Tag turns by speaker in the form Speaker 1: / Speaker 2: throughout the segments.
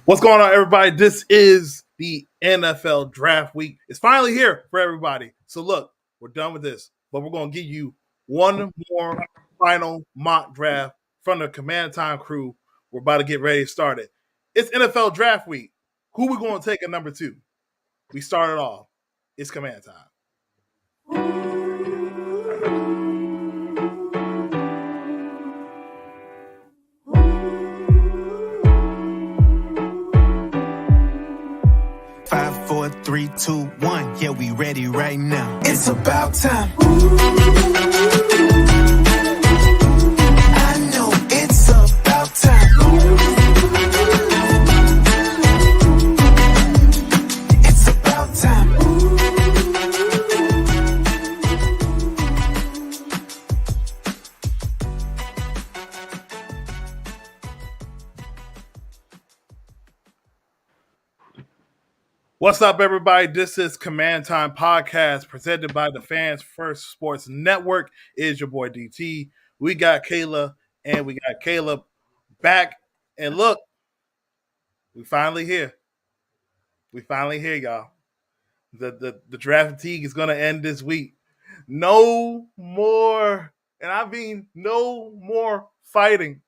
Speaker 1: What's going on, everybody? This is the NFL Draft Week. It's finally here for everybody. So, look, we're done with this, but we're going to give you one more final mock draft from the Command Time crew. We're about to get ready to start it. It's NFL Draft Week. Who we going to take at number 2? We started off. It's Command Time.
Speaker 2: 3, 2, 1, yeah, we ready right now. It's about time. I know it's about time. It's about time.
Speaker 1: What's up, everybody? This is Command Time Podcast presented by the Fans First Sports Network. It is your boy DT. We got Kayla and we got Caleb back. And look, we finally here. We finally here, y'all. The draft fatigue is gonna end this week. No more, and I mean no more fighting.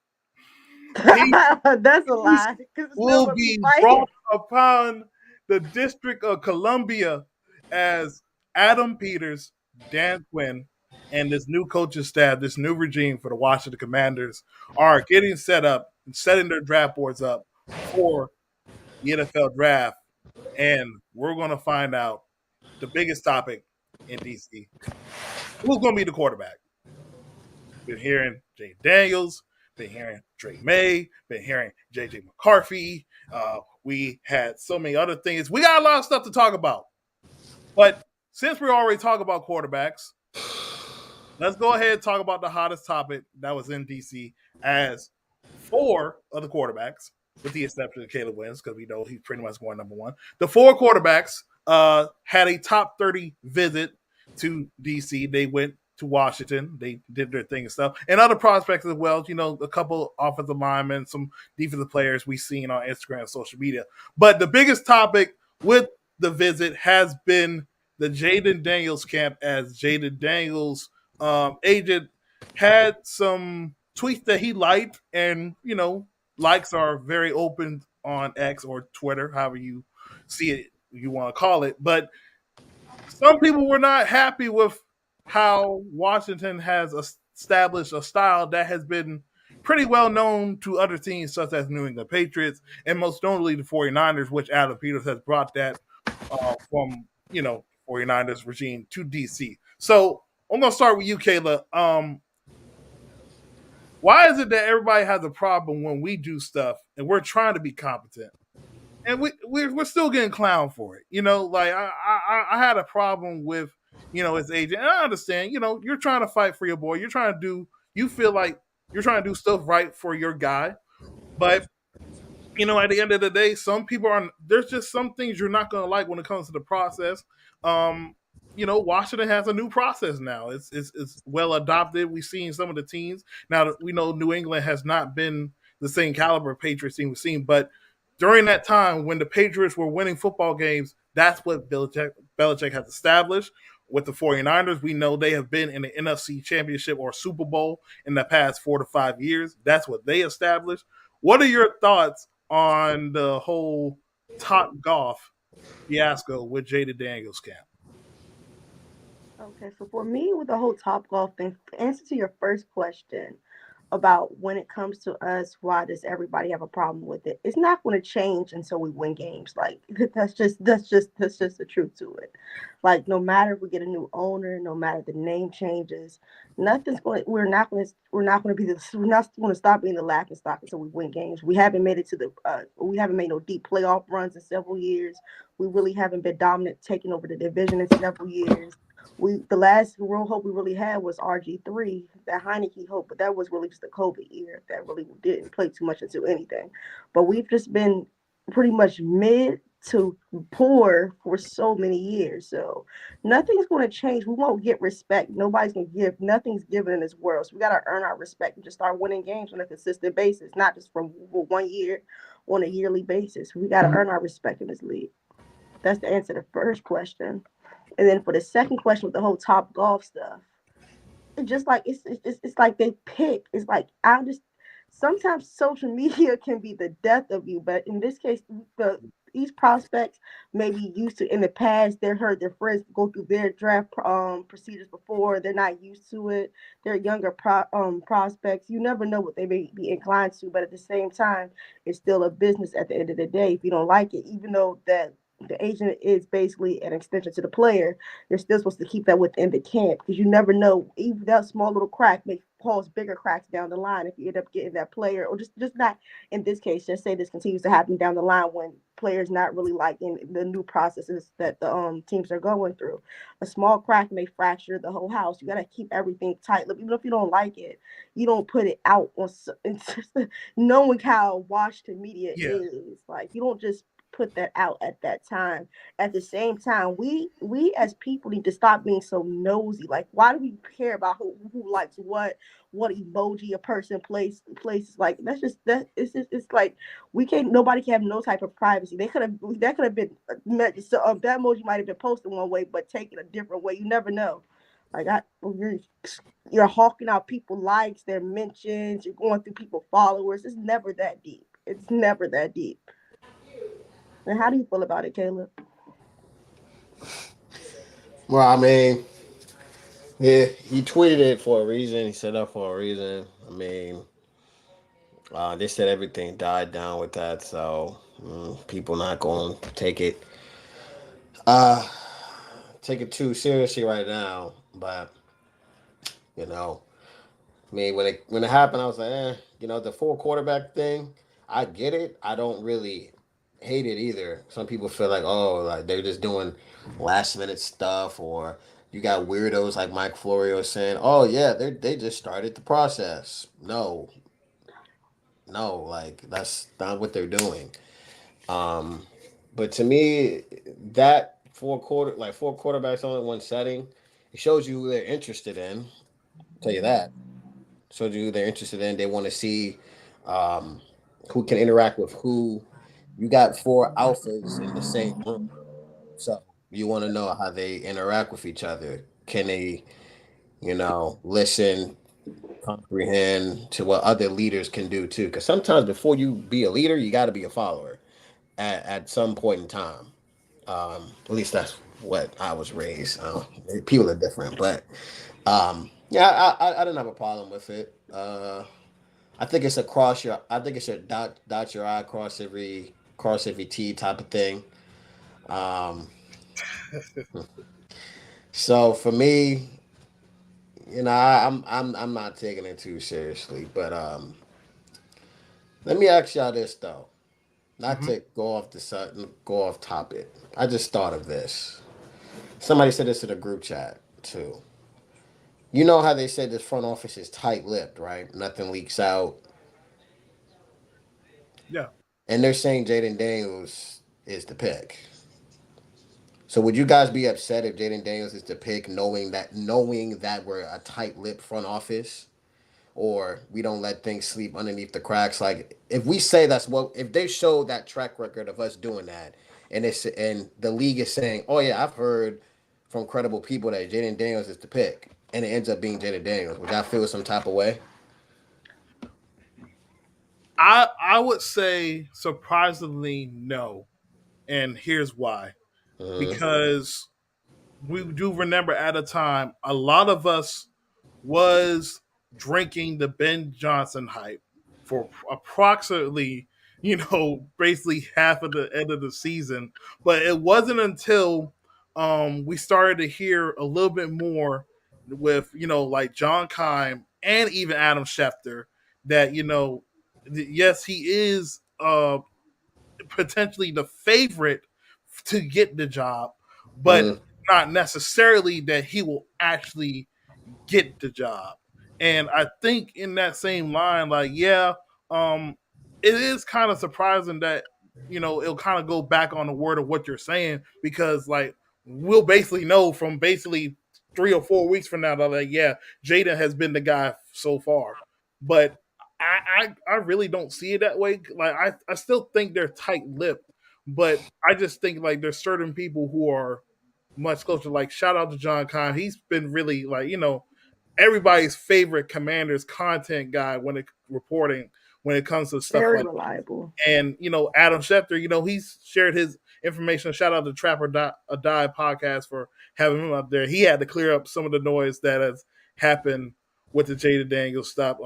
Speaker 3: That's a lie.
Speaker 1: Will be brought upon the District of Columbia as Adam Peters, Dan Quinn, and this new coaching staff, this new regime for the Washington Commanders are getting set up and setting their draft boards up for the NFL draft. And we're going to find out the biggest topic in DC. Who's going to be the quarterback? Been hearing Jay Daniels, been hearing Drake May, been hearing JJ McCarthy. We had so many other things. We got a lot of stuff to talk about. But since we already talk about quarterbacks, let's go ahead and talk about the hottest topic that was in DC as 4 of the quarterbacks, with the exception of Caleb Williams, because we know he's pretty much going number 1. The 4 quarterbacks had a top 30 visit to DC. They went to Washington. They did their thing and stuff. And other prospects as well, you know, a couple offensive linemen, some defensive players we've seen on Instagram and social media. But the biggest topic with the visit has been the Jayden Daniels camp, as Jayden Daniels' agent had some tweets that he liked, and, you know, likes are very open on X or Twitter, however you see it, you want to call it. But some people were not happy with how Washington has established a style that has been pretty well known to other teams such as New England Patriots and most notably the 49ers, which Adam Peters has brought that from, you know, 49ers regime to DC. So I'm going to start with you, Kayla. Why is it that everybody has a problem when we do stuff and we're trying to be competent? And we're still getting clowned for it. You know, like I had a problem with, you know, his agent. And I understand, you know, you're trying to fight for your boy. You're trying to do, you feel like you're trying to do stuff right for your guy. But, you know, at the end of the day, some people there's just some things you're not going to like when it comes to the process. You know, Washington has a new process now. It's well adopted. We've seen some of the teams. Now, we know New England has not been the same caliber Patriots team we've seen, but during that time when the Patriots were winning football games, that's what Belichick has established. With the 49ers, we know they have been in the NFC Championship or Super Bowl in the past 4 to 5 years. That's what they established. What are your thoughts on the whole Top Golf fiasco with Jayden Daniels camp?
Speaker 3: Okay, so for me, with the whole Top Golf thing, to answer to your first question about when it comes to us, why does everybody have a problem with it? It's not going to change until we win games. Like that's just the truth to it. Like no matter if we get a new owner, no matter the name changes, nothing's going. We're not going to be we're not going to stop being the laughing stock until we win games. We haven't made it to we haven't made no deep playoff runs in several years. We really haven't been dominant, taking over the division in several years. The last real hope we really had was RG3, that Heineke hope, but that was really just a COVID year that really didn't play too much into anything. But we've just been pretty much mid to poor for so many years. So nothing's going to change. We won't get respect. Nobody's going to give. Nothing's given in this world. So we got to earn our respect and just start winning games on a consistent basis, not just from 1 year on a yearly basis. We got to earn our respect in this league. That's the answer to the first question. And then for the second question with the whole Top Golf stuff, it's just like it's like they pick. It's like I just sometimes social media can be the death of you, but in this case, these prospects may be used to in the past. They heard their friends go through their draft procedures before. They're not used to it. They're younger prospects. You never know what they may be inclined to, but at the same time, it's still a business at the end of the day. If you don't like it, even though that the agent is basically an extension to the player, you're still supposed to keep that within the camp because you never know. Even that small little crack may cause bigger cracks down the line if you end up getting that player, or just not in this case. Just say this continues to happen down the line when players not really liking the new processes that the teams are going through. A small crack may fracture the whole house. You got to keep everything tight. Even if you don't like it, you don't put it out on. It's just knowing how washed the media
Speaker 1: Yeah.
Speaker 3: is. Like you don't just put that out at that time. At the same time, we as people need to stop being so nosy. Like, why do we care about who likes what emoji a person places? Like, that's just that. It's like we can't. Nobody can have no type of privacy. That could have been so, that emoji might have been posted one way, but taken a different way. You never know. Like you're hawking out people likes, their mentions. You're going through people followers. It's never that deep. It's never that deep. And how do you feel about it, Caleb?
Speaker 4: Well, I mean, yeah, he tweeted it for a reason. He said that for a reason. I mean, they said everything died down with that, so people not going to uh, take it too seriously right now. But you know, I mean, when it happened, I was like, the four quarterback thing. I get it. I don't really hate it either. Some people feel like, oh, like they're just doing last minute stuff, or you got weirdos like Mike Florio saying, oh yeah, they just started the process. No, no, like that's not what they're doing. Um, but to me, that four quarterbacks all in one setting, it shows you who they're interested in. I'll tell you that. Shows you who they're interested in. They want to see um, who can interact with who. You got four alphas in the same room, so you want to know how they interact with each other. Can they, listen, comprehend to what other leaders can do too? Because sometimes before you be a leader, you got to be a follower at some point in time. At least that's what I was raised. People are different, but yeah, I didn't have a problem with it. I think it's a cross your. I think it's a dot your I, cross every T type of thing. Um, so for me, I'm not taking it too seriously. But let me ask y'all this though, not
Speaker 1: Hmm.
Speaker 4: to go off topic. I just thought of this. Somebody said this in a group chat too. You know how they said this front office is tight lipped, right? Nothing leaks out.
Speaker 1: Yeah.
Speaker 4: And they're saying Jaden Daniels is the pick. So would you guys be upset if Jaden Daniels is the pick, knowing that we're a tight lipped front office, or we don't let things sleep underneath the cracks? Like if we say if they show that track record of us doing that, and the league is saying, oh yeah, I've heard from credible people that Jaden Daniels is the pick, and it ends up being Jaden Daniels, would y'all feel some type of way?
Speaker 1: I would say surprisingly no, and here's why.
Speaker 4: Mm-hmm.
Speaker 1: Because we do remember at a time a lot of us was drinking the Ben Johnson hype for approximately, basically half of the end of the season. But it wasn't until we started to hear a little bit more with, like John Kime and even Adam Schefter that, yes, he is potentially the favorite to get the job, but
Speaker 4: Mm-hmm.
Speaker 1: not necessarily that he will actually get the job. And I think in that same line, like, yeah, it is kind of surprising that it'll kind of go back on the word of what you're saying because like we'll basically know from basically 3 or 4 weeks from now that like yeah, Jaden has been the guy so far, but I really don't see it that way. Like I still think they're tight lipped, but I just think like there's certain people who are much closer. Like shout out to John Kahn, he's been really like everybody's favorite Commanders content guy when it reporting when it comes to stuff
Speaker 3: Very
Speaker 1: like.
Speaker 3: reliable.
Speaker 1: And Adam Schefter, he's shared his information. Shout out to Trapper a Die podcast for having him up there. He had to clear up some of the noise that has happened with the Jada Daniels stop.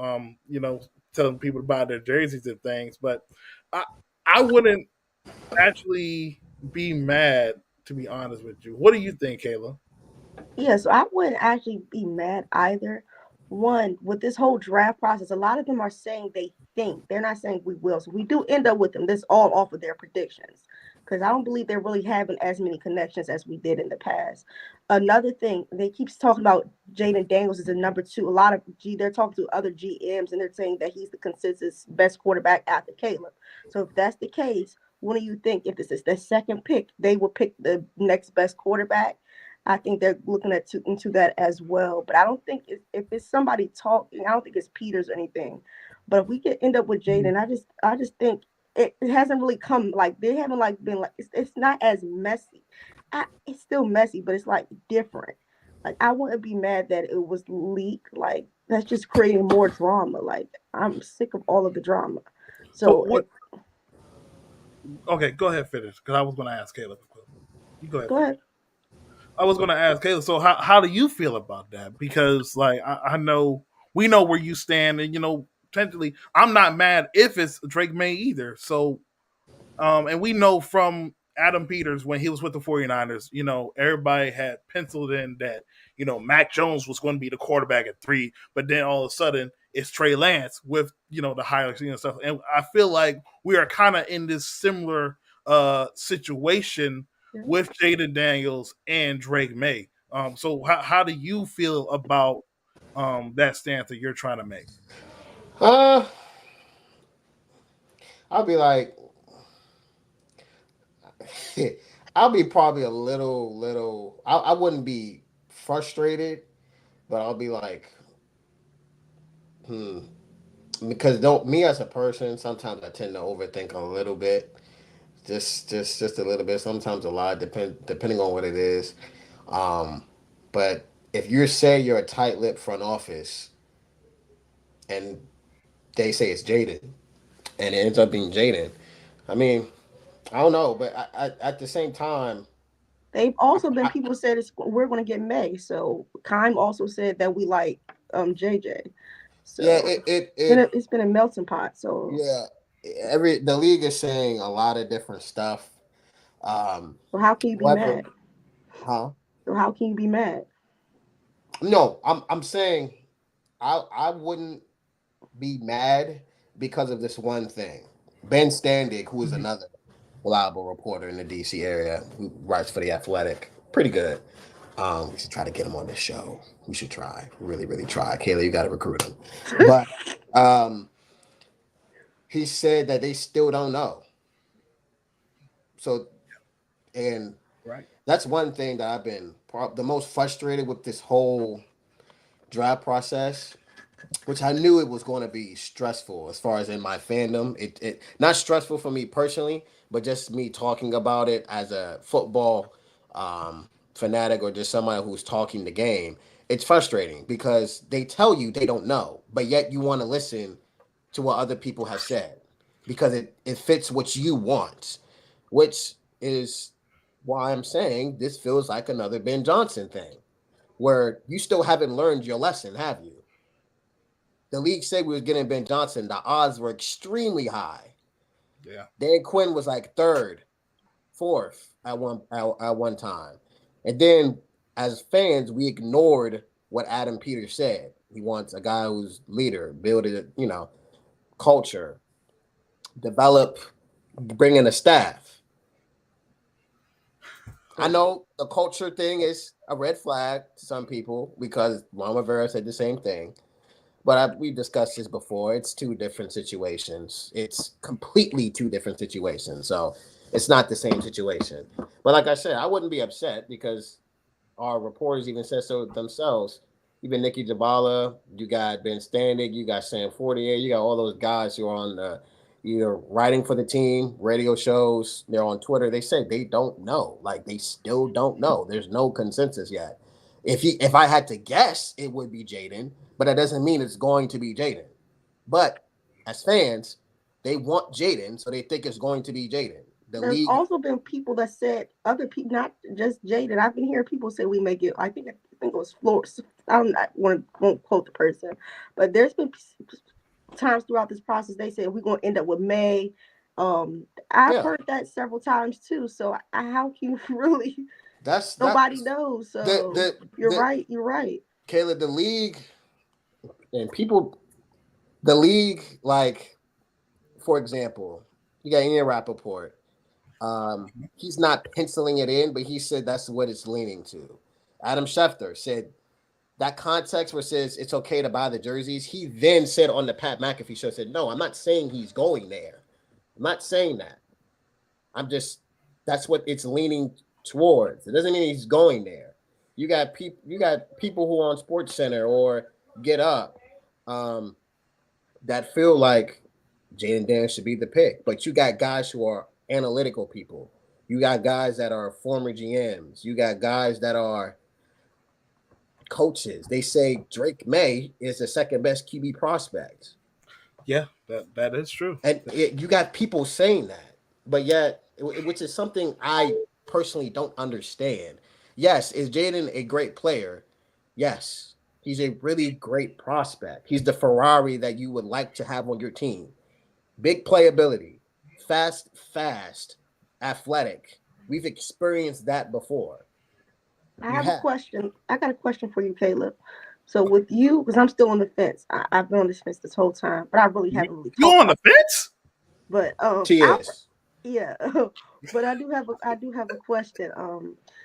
Speaker 1: Telling people to buy their jerseys and things. But I wouldn't actually be mad, to be honest with you. What do you think, Kayla?
Speaker 3: Yeah, so I wouldn't actually be mad either. One, with this whole draft process, a lot of them are saying they think. They're not saying we will. So we do end up with them. This all off of their predictions. Because I don't believe they're really having as many connections as we did in the past. Another thing, they keep talking about Jaden Daniels as a number two. A lot of they're talking to other GMs and they're saying that he's the consensus best quarterback after Caleb. So if that's the case, what do you think if this is their second pick, they will pick the next best quarterback? I think they're looking into that as well. But I don't think if it's somebody talking, I don't think it's Peters or anything. But if we could end up with Jaden, I just think it hasn't really come like they haven't like been like it's not as messy. It's still messy, but it's like different. Like I wouldn't be mad that it was leaked. Like that's just creating more drama. Like I'm sick of all of the drama.
Speaker 1: So
Speaker 3: So
Speaker 1: what? Okay, go ahead, finish because I was going to ask Caleb. You go ahead,
Speaker 3: go
Speaker 1: finish.
Speaker 3: ahead.
Speaker 1: I was going to ask Caleb. So how do you feel about that? Because like I know we know where you stand, and potentially I'm not mad if it's Drake May either. So and we know from Adam Peters when he was with the 49ers, everybody had penciled in that, Mac Jones was going to be the quarterback at 3, but then all of a sudden it's Trey Lance with, the higher stuff. And I feel like we are kind of in this similar situation
Speaker 3: Yeah.
Speaker 1: with Jaden Daniels and Drake May. So how do you feel about that stance that you're trying to make?
Speaker 4: Uh, I'll be like, I'll be probably a little. I wouldn't be frustrated, but I'll be like, hmm. Because don't me as a person, sometimes I tend to overthink a little bit, just a little bit. Sometimes a lot, depending on what it is. Um, but if you say you're a tight-lipped front office and they say it's Jaden and it ends up being Jaden, I mean, I don't know, but at the same time,
Speaker 3: They've also been people said we're going to get May. So Kime also said that we like JJ.
Speaker 4: yeah,
Speaker 3: So
Speaker 4: it
Speaker 3: it's been
Speaker 4: it
Speaker 3: it's been a melting pot. So
Speaker 4: yeah, the league is saying a lot of different stuff.
Speaker 3: so how can you be
Speaker 4: Whether
Speaker 3: mad?
Speaker 4: huh?
Speaker 3: So how can you be mad?
Speaker 4: No, I'm saying I wouldn't be mad because of this one thing. Ben Standig, who is another reliable reporter in the DC area who writes for the Athletic, pretty good. We should try to get him on this show. We should try, really, really try. Kayla, you got to recruit him. But um, he said that they still don't know. So, and
Speaker 1: Right.
Speaker 4: that's one thing that I've been the most frustrated with this whole draft process, which I knew it was going to be stressful as far as in my fandom. It not stressful for me personally, but just me talking about it as a football fanatic or just somebody who's talking the game. It's frustrating because they tell you they don't know, but yet you want to listen to what other people have said because it fits what you want, which is why I'm saying this feels like another Ben Johnson thing where you still haven't learned your lesson, have you? The league said we was getting Ben Johnson. The odds were extremely high.
Speaker 1: Yeah.
Speaker 4: Dan Quinn was like third, fourth at one time, and then as fans we ignored what Adam Peters said. He wants a guy who's leader, build a culture, develop, bring in a staff. I know the culture thing is a red flag to some people because Ron Rivera said the same thing. But we discussed this before. It's two different situations. It's completely two different situations. So it's not the same situation. But like I said, I wouldn't be upset because our reporters even said so themselves. Even Nikki Jabala, you got Ben Standig, you got Sam Fortier, you got all those guys who are on either writing for the team, radio shows, they're on Twitter. They said they don't know. Like they still don't know. There's no consensus yet. If I had to guess, it would be Jaden, but that doesn't mean it's going to be Jaden. But as fans, they want Jaden, so they think it's going to be Jaden.
Speaker 3: There's also been people that said other people, not just Jaden. I've been hearing people say we may get. I think it was Flores. I won't quote the person, but there's been times throughout this process they said we're going to end up with May. I've heard that several times too. So how can you really? Nobody knows. So you're right. You're right.
Speaker 4: Kayla, the league and people, the league, like for example, you got Ian Rappaport. He's not penciling it in, but he said that's what it's leaning to. Adam Schefter said that context where it says it's okay to buy the jerseys. He then said on the Pat McAfee show, said, no, I'm not saying he's going there. I'm not saying that. That's what it's leaning towards. It doesn't mean he's going there. You got people who are on Sports Center or Get Up that feel like Jaden Daniels should be the pick. But you got guys who are analytical people. You got guys that are former GMs. You got guys that are coaches. They say Drake May is the second best QB prospect.
Speaker 1: Yeah, that is true.
Speaker 4: And you got people saying that, but yet, which is something I personally don't understand. Yes, is Jaden a great player? Yes, he's a really great prospect. He's the Ferrari that you would like to have on your team. Big playability, fast, athletic. We've experienced that before.
Speaker 3: I have a question. I got a question for you, Caleb. So with you, because I'm still on the fence. I've been on this fence this whole time, but I really haven't really.
Speaker 1: You on the fence?
Speaker 3: But
Speaker 4: she is.
Speaker 3: Yeah, but I do have a question.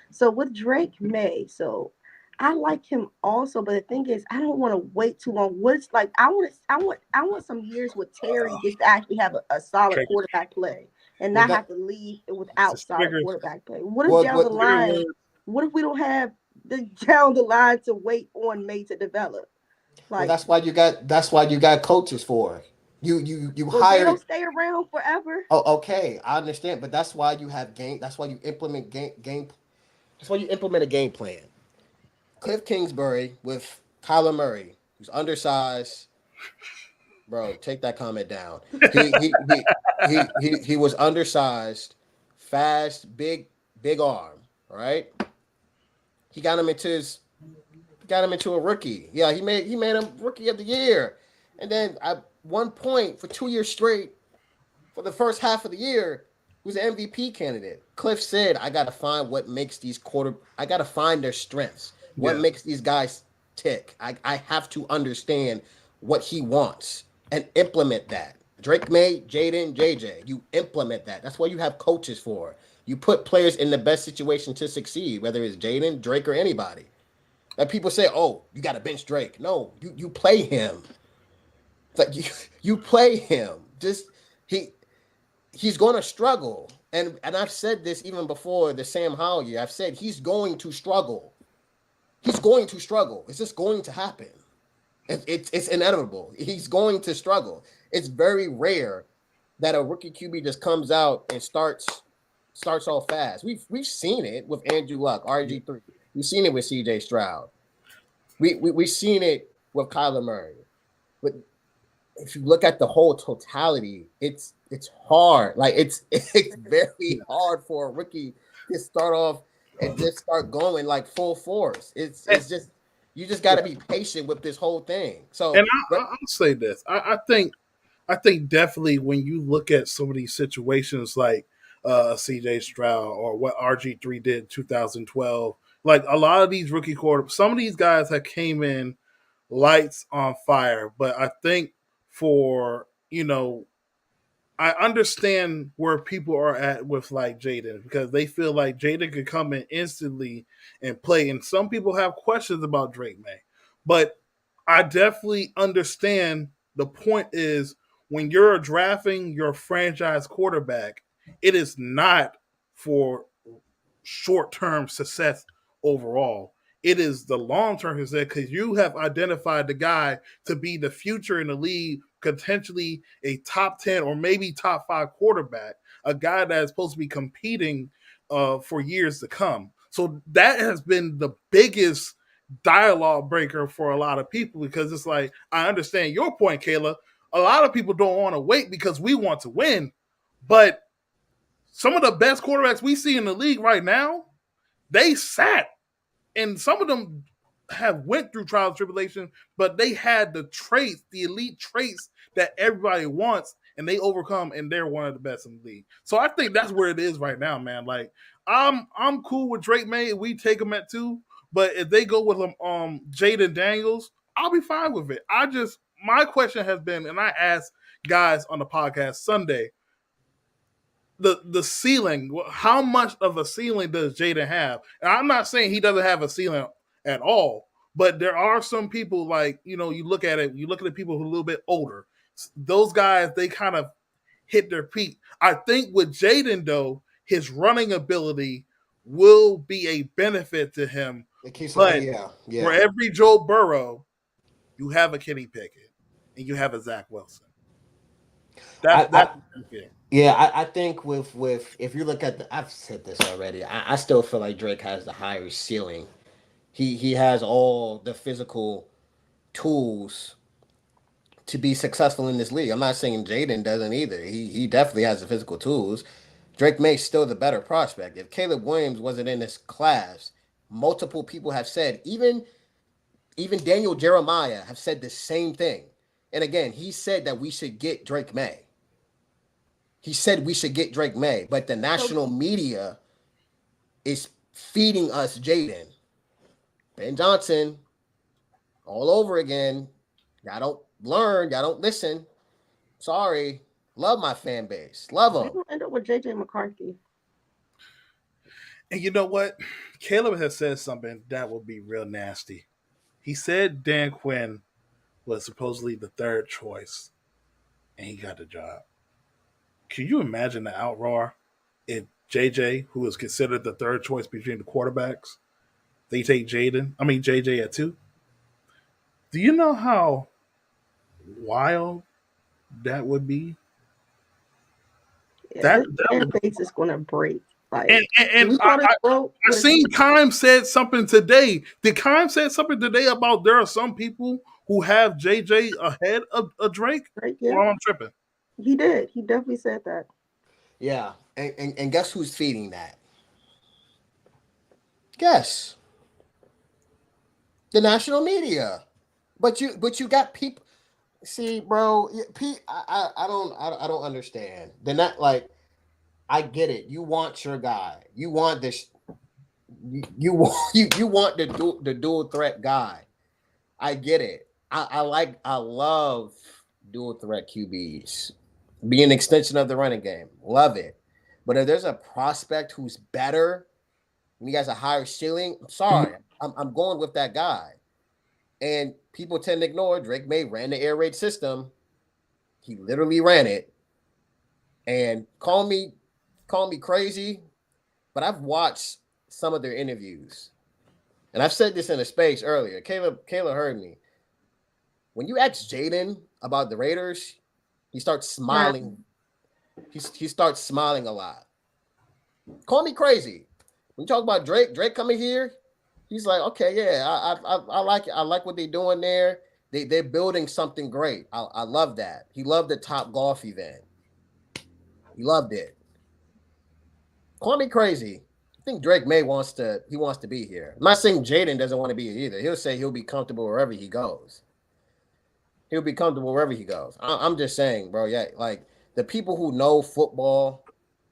Speaker 3: So with Drake May, so I like him also, but the thing is, I don't want to wait too long. What's like? I want some years with Terry just to actually have a solid quarterback play and not have to leave without solid quarterback play. What if down the line? What if we don't have down the line to wait on May to develop?
Speaker 4: Like that's why you got coaches for. You hire.
Speaker 3: They don't stay around forever.
Speaker 4: Oh, okay, I understand, but that's why you have game. That's why you implement game. That's why you implement a game plan. Cliff Kingsbury with Kyler Murray, who's undersized. Bro, take that comment down. He was undersized, fast, big arm. All right. He got him into a rookie. Yeah, he made him rookie of the year. And then at one point for 2 years straight, for the first half of the year, he was an MVP candidate. Cliff said, I gotta find what makes I gotta find their strengths. What makes these guys tick. I have to understand what he wants and implement that. Drake May, Jaden, JJ, you implement that. That's what you have coaches for. You put players in the best situation to succeed, whether it's Jaden, Drake, or anybody. Like people say, oh, you got to bench Drake. No, you play him. Like you play him. Just he's going to struggle. And I've said this even before the Sam Howell year. I've said he's going to struggle. He's going to struggle. It's just going to happen. It's inevitable. He's going to struggle. It's very rare that a rookie QB just comes out and starts off fast. We've seen it with Andrew Luck, RG3. We've seen it with CJ Stroud. We've seen it with Kyler Murray. But if you look at the whole totality, it's hard. Like it's very hard for a rookie to start off and just start going like full force. It's just you just got to be patient with this whole thing. So,
Speaker 1: and I'll say this: I think definitely when you look at some of these situations like CJ Stroud or what RG3 did in 2012, like a lot of these rookie quarterbacks, some of these guys have came in lights on fire. But I think for I understand where people are at with like Jaden because they feel like Jaden could come in instantly and play. And some people have questions about Drake May. But I definitely understand the point is when you're drafting your franchise quarterback, it is not for short term success overall. It is the long term success because you have identified the guy to be the future in the league, potentially a top 10 or maybe top 5 quarterback, a guy that is supposed to be competing for years to come. So that has been the biggest dialogue breaker for a lot of people because it's like, I understand your point, Kayla. A lot of people don't want to wait because we want to win, but some of the best quarterbacks we see in the league right now, they sat, and some of them have went through trials and tribulation, but they had the traits, the elite traits that everybody wants, and they overcome, and they're one of the best in the league. So I think that's where it is right now, man. Like I'm cool with Drake May. We take him at 2, but if they go with Jaden Daniels, I'll be fine with it. My question has been, and I asked guys on the podcast Sunday, the ceiling. How much of a ceiling does Jaden have? And I'm not saying he doesn't have a ceiling at all, but there are some people like you look at it. You look at the people who are a little bit older. Those guys, they kind of hit their peak. I think with Jaden though, his running ability will be a benefit to him. But for every Joe Burrow, you have a Kenny Pickett and you have a Zach Wilson.
Speaker 4: I think with if you look at I've said this already. I still feel like Drake has the higher ceiling. He has all the physical tools to be successful in this league. I'm not saying Jaden doesn't either. He definitely has the physical tools. Drake May's still the better prospect. If Caleb Williams wasn't in this class, multiple people have said, even Daniel Jeremiah have said the same thing. And again, he said that we should get Drake May. He said we should get Drake May, but the national media is feeding us Jaden. Ben Johnson, all over again. Y'all don't learn. Y'all don't listen. Sorry. Love my fan base. Love them.
Speaker 3: We'll end up with JJ McCarthy.
Speaker 1: And you know what? Caleb has said something that will be real nasty. He said Dan Quinn was supposedly the third choice, and he got the job. Can you imagine the outroar if JJ, who is considered the third choice between the quarterbacks, they take JJ at 2? Do you know how wild that would be?
Speaker 3: Yeah, that face is going to break. Like,
Speaker 1: and I seen Kime said something today. Did Kime say something today about there are some people who have JJ ahead of Drake?
Speaker 3: Right, yeah.
Speaker 1: Or I'm tripping.
Speaker 3: He did. He definitely said that.
Speaker 4: Yeah, and guess who's feeding that? Guess. The national media. But you got people. See, bro, I don't understand. They're not like, I get it. You want your guy. You want this. You want the dual threat guy. I get it. I love dual threat QBs. Be an extension of the running game. Love it. But if there's a prospect who's better and he has a higher ceiling, I'm sorry. I'm going with that guy. And people tend to ignore Drake May ran the air raid system. He literally ran it. And call me crazy, but I've watched some of their interviews. And I've said this in a space earlier. Kayla heard me. When you ask Jaden about the Raiders, he starts smiling. He starts smiling a lot. Call me crazy. When you talk about Drake coming here, he's like, okay, yeah, I like it. I like what they're doing there. They're building something great. I love that. He loved the Top Golf event. He loved it. Call me crazy. I think Drake May wants to be here. I'm not saying Jaden doesn't want to be here either. He'll say he'll be comfortable wherever he goes. He'll be comfortable wherever he goes. I'm just saying, bro. Yeah, like the people who know football,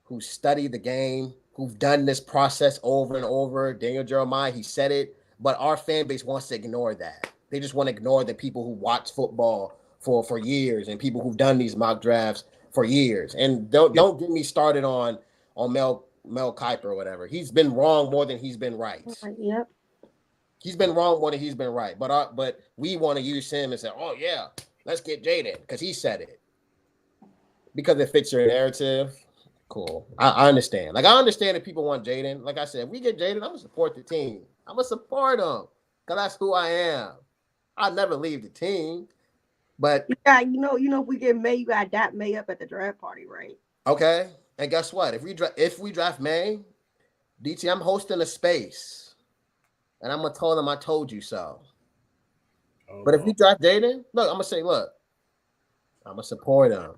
Speaker 4: who study the game, who've done this process over and over. Daniel Jeremiah, he said it, but our fan base wants to ignore that. They just want to ignore the people who watch football for years and people who've done these mock drafts for years. And don't get me started on Mel Kiper or whatever. He's been wrong more than he's been right.
Speaker 3: Yep.
Speaker 4: He's been wrong more than he's been right. But we want to use him and say, oh yeah, let's get Jaden because he said it. Because it fits your narrative. Cool. I understand. Like I understand if people want Jaden. Like I said, if we get Jaden, I'm gonna support the team. I'm gonna support him because that's who I am. I'll never leave the team. But
Speaker 3: yeah, if we get May, you got that May up at the draft party, right?
Speaker 4: okay. And guess what? If we draft May, DT, I'm hosting a space, and I'm gonna tell them I told you so. Oh, but if we draft Jaden, look, I'm gonna say, look, I'm gonna support him.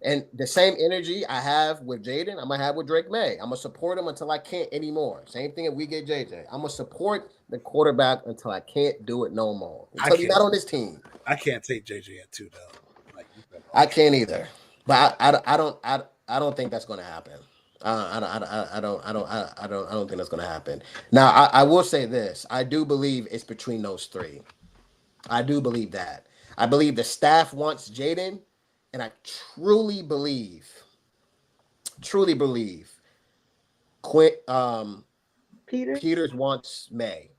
Speaker 4: And the same energy I have with Jaden, I'm gonna have with Drake May. I'm gonna support him until I can't anymore. Same thing if we get JJ. I'm gonna support the quarterback until I can't do it no more. Until he's not on this team.
Speaker 1: I can't take JJ at 2 though.
Speaker 4: I can't either. But I don't think that's gonna happen. I don't think that's gonna happen. Now I will say this. I do believe it's between those three. I do believe that. I believe the staff wants Jaden. And I truly believe Peters wants May.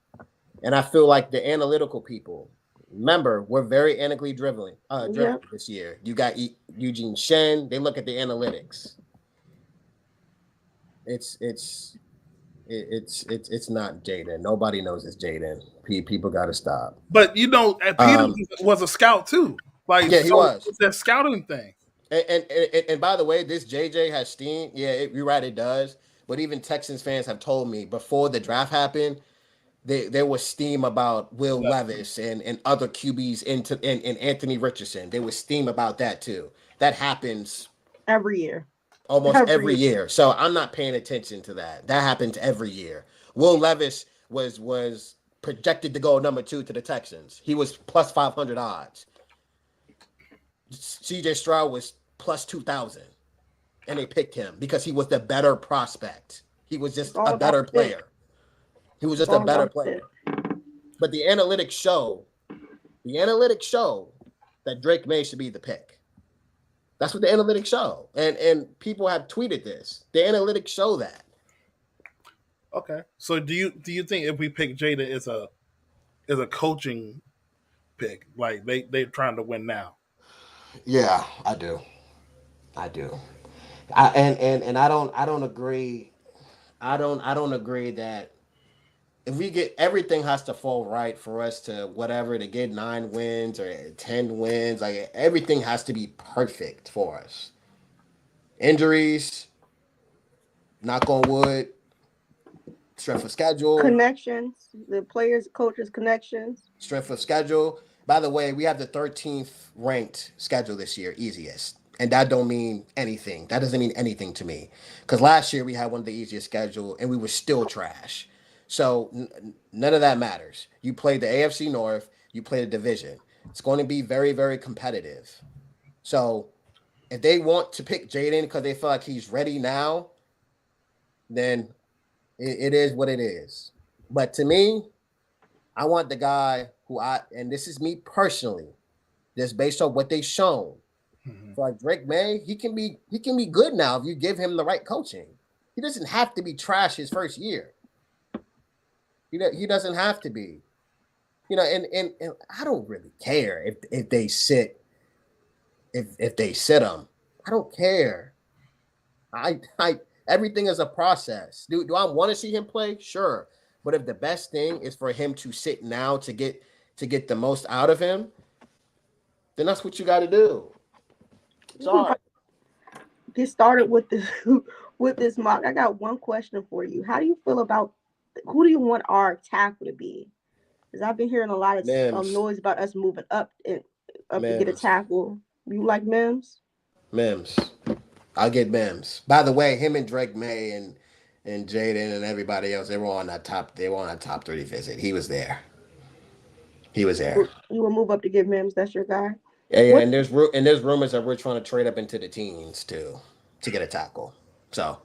Speaker 4: And I feel like the analytical people, remember, we're very analytically driven this year. You got Eugene Shen. They look at the analytics. It's not Jaden. Nobody knows it's Jaden. People got to stop.
Speaker 1: But Peters was a scout too. Like,
Speaker 4: yeah, he was.
Speaker 1: It's that scouting thing.
Speaker 4: And by the way, this JJ has steam. Yeah, you're right, it does. But even Texans fans have told me before the draft happened, there was steam about Will Levis and other QBs and Anthony Richardson. There was steam about that too. That happens
Speaker 3: every year.
Speaker 4: Almost every year. So I'm not paying attention to that. That happens every year. Will Levis was projected to go number 2 to the Texans. He was plus 500 odds. CJ Stroud was plus 2,000, and they picked him because he was the better prospect. He was just a better player. He was just a better player. But the analytics show that Drake May should be the pick. That's what the analytics show, and people have tweeted this. The analytics show that.
Speaker 1: Okay, so do you think if we pick Jada is a coaching pick, like they're trying to win now?
Speaker 4: Yeah, I do. And I don't agree. I don't agree that if we get everything has to fall right for us to to get 9 wins or 10 wins. Like everything has to be perfect for us. Injuries, knock on wood, strength of schedule,
Speaker 3: connections, the players, coaches, connections,
Speaker 4: strength of schedule. By the way, we have the 13th ranked schedule this year, easiest. And that don't mean anything. That doesn't mean anything to me. Because last year we had one of the easiest schedule and we were still trash. So none of that matters. You play the AFC North, you play the division. It's going to be very, very competitive. So if they want to pick Jaden because they feel like he's ready now, then it is what it is. But to me, I want the guy and this is me personally, just based on what they've shown. Mm-hmm. So like Drake May, he can be good now if you give him the right coaching. He doesn't have to be trash his first year. He doesn't have to be. And I don't really care if they sit him. I don't care. I everything is a process. Do I want to see him play? Sure. But if the best thing is for him to sit now to get the most out of him, then that's what you got to do. Sorry.
Speaker 3: Get started with this mock. I got one question for you. How do you feel about who do you want our tackle to be? Because I've been hearing a lot of noise about us moving up to get a tackle. You like Mims?
Speaker 4: Mims. I'll get Mims. By the way, him and Drake May and Jaden and everybody else, they were on that top 30 visit. He was there. You
Speaker 3: will move up to get Mims. That's your guy.
Speaker 4: Yeah. And there's rumors that we're trying to trade up into the teens too to get a tackle. So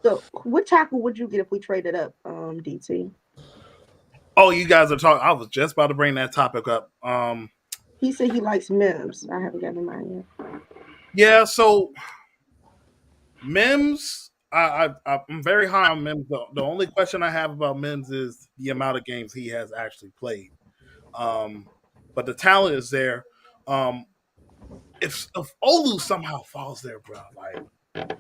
Speaker 3: what tackle would you get if we traded up, DT?
Speaker 1: Oh, you guys are talking. I was just about to bring that topic up.
Speaker 3: He said he likes Mims. I haven't gotten mine yet.
Speaker 1: Yeah, so Mims, I'm very high on Mims. The only question I have about Mims is the amount of games he has actually played. Um, but the talent is there. Um, if Olu somehow falls there, bro, like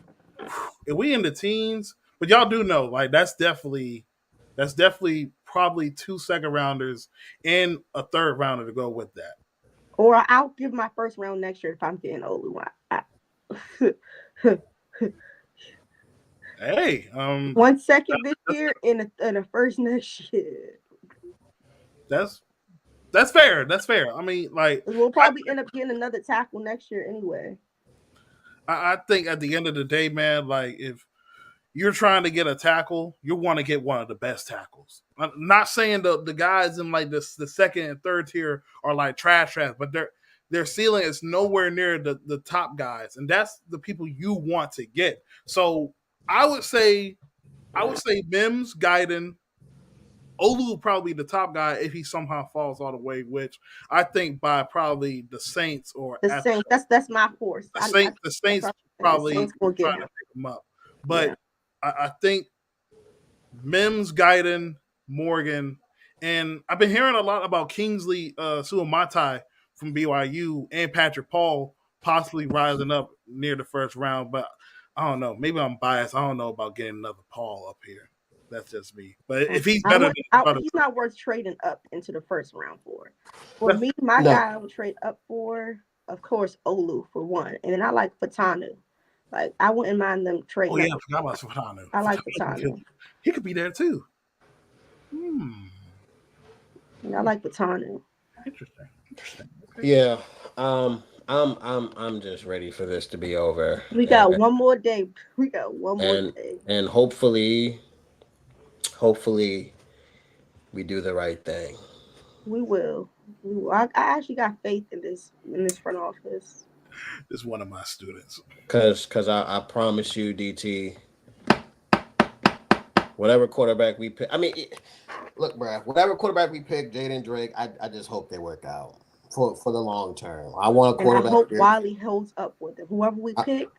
Speaker 1: if we in the teens, but y'all do know, like that's definitely probably 2 second rounders and a third rounder to go with that.
Speaker 3: Or I'll give my first round next year if I'm getting Olu.
Speaker 1: Hey,
Speaker 3: 1 second this year and a first next year.
Speaker 1: that's that's fair. That's fair. I mean, like
Speaker 3: We'll probably end up getting another tackle next year anyway.
Speaker 1: I think at the end of the day, man, like if you're trying to get a tackle, you want to get one of the best tackles. I'm not saying the guys in like the second and third tier are like trash, but their ceiling is nowhere near the top guys, and that's the people you want to get. So I would say Mims, Guyton, Olu will probably be the top guy if he somehow falls all the way, which I think by probably the Saints or
Speaker 3: The Saints. That's my horse.
Speaker 1: the Saints
Speaker 3: The
Speaker 1: probably
Speaker 3: Saints will get
Speaker 1: trying to
Speaker 3: him.
Speaker 1: pick him up.
Speaker 3: Yeah.
Speaker 1: But I think Mims, Guyton, Morgan, and I've been hearing a lot about Kingsley Suamatai from BYU and Patrick Paul possibly rising up near the first round. But I don't know. Maybe I'm biased. I don't know about getting another Paul up here. That's just me. But if he's better than
Speaker 3: He's not worth trading up into the first round for. For
Speaker 1: That's-
Speaker 3: me, my
Speaker 4: No.
Speaker 3: guy I would trade up for, of course, Olu for one, and then I like Fatanu. Like I wouldn't mind them trading.
Speaker 1: oh yeah, I
Speaker 3: up.
Speaker 1: forgot about Fatanu.
Speaker 3: I like Fatanu.
Speaker 1: He could be there too.
Speaker 3: I like Fatanu.
Speaker 1: Interesting.
Speaker 4: Yeah. I'm just ready for this to be over.
Speaker 3: We got
Speaker 4: and,
Speaker 3: one more day. We got one more
Speaker 4: and
Speaker 3: day.
Speaker 4: and hopefully we do the right thing.
Speaker 3: We will. I actually got faith in this front office.
Speaker 1: This is one of my students.
Speaker 4: Cause I promise you, DT, whatever quarterback we pick. I mean, look, bruh, whatever quarterback we pick, Jaden Drake, I just hope they work out for the long term. I want a
Speaker 3: And I
Speaker 4: quarterback.
Speaker 3: hope Wiley holds up with it. Whoever we pick,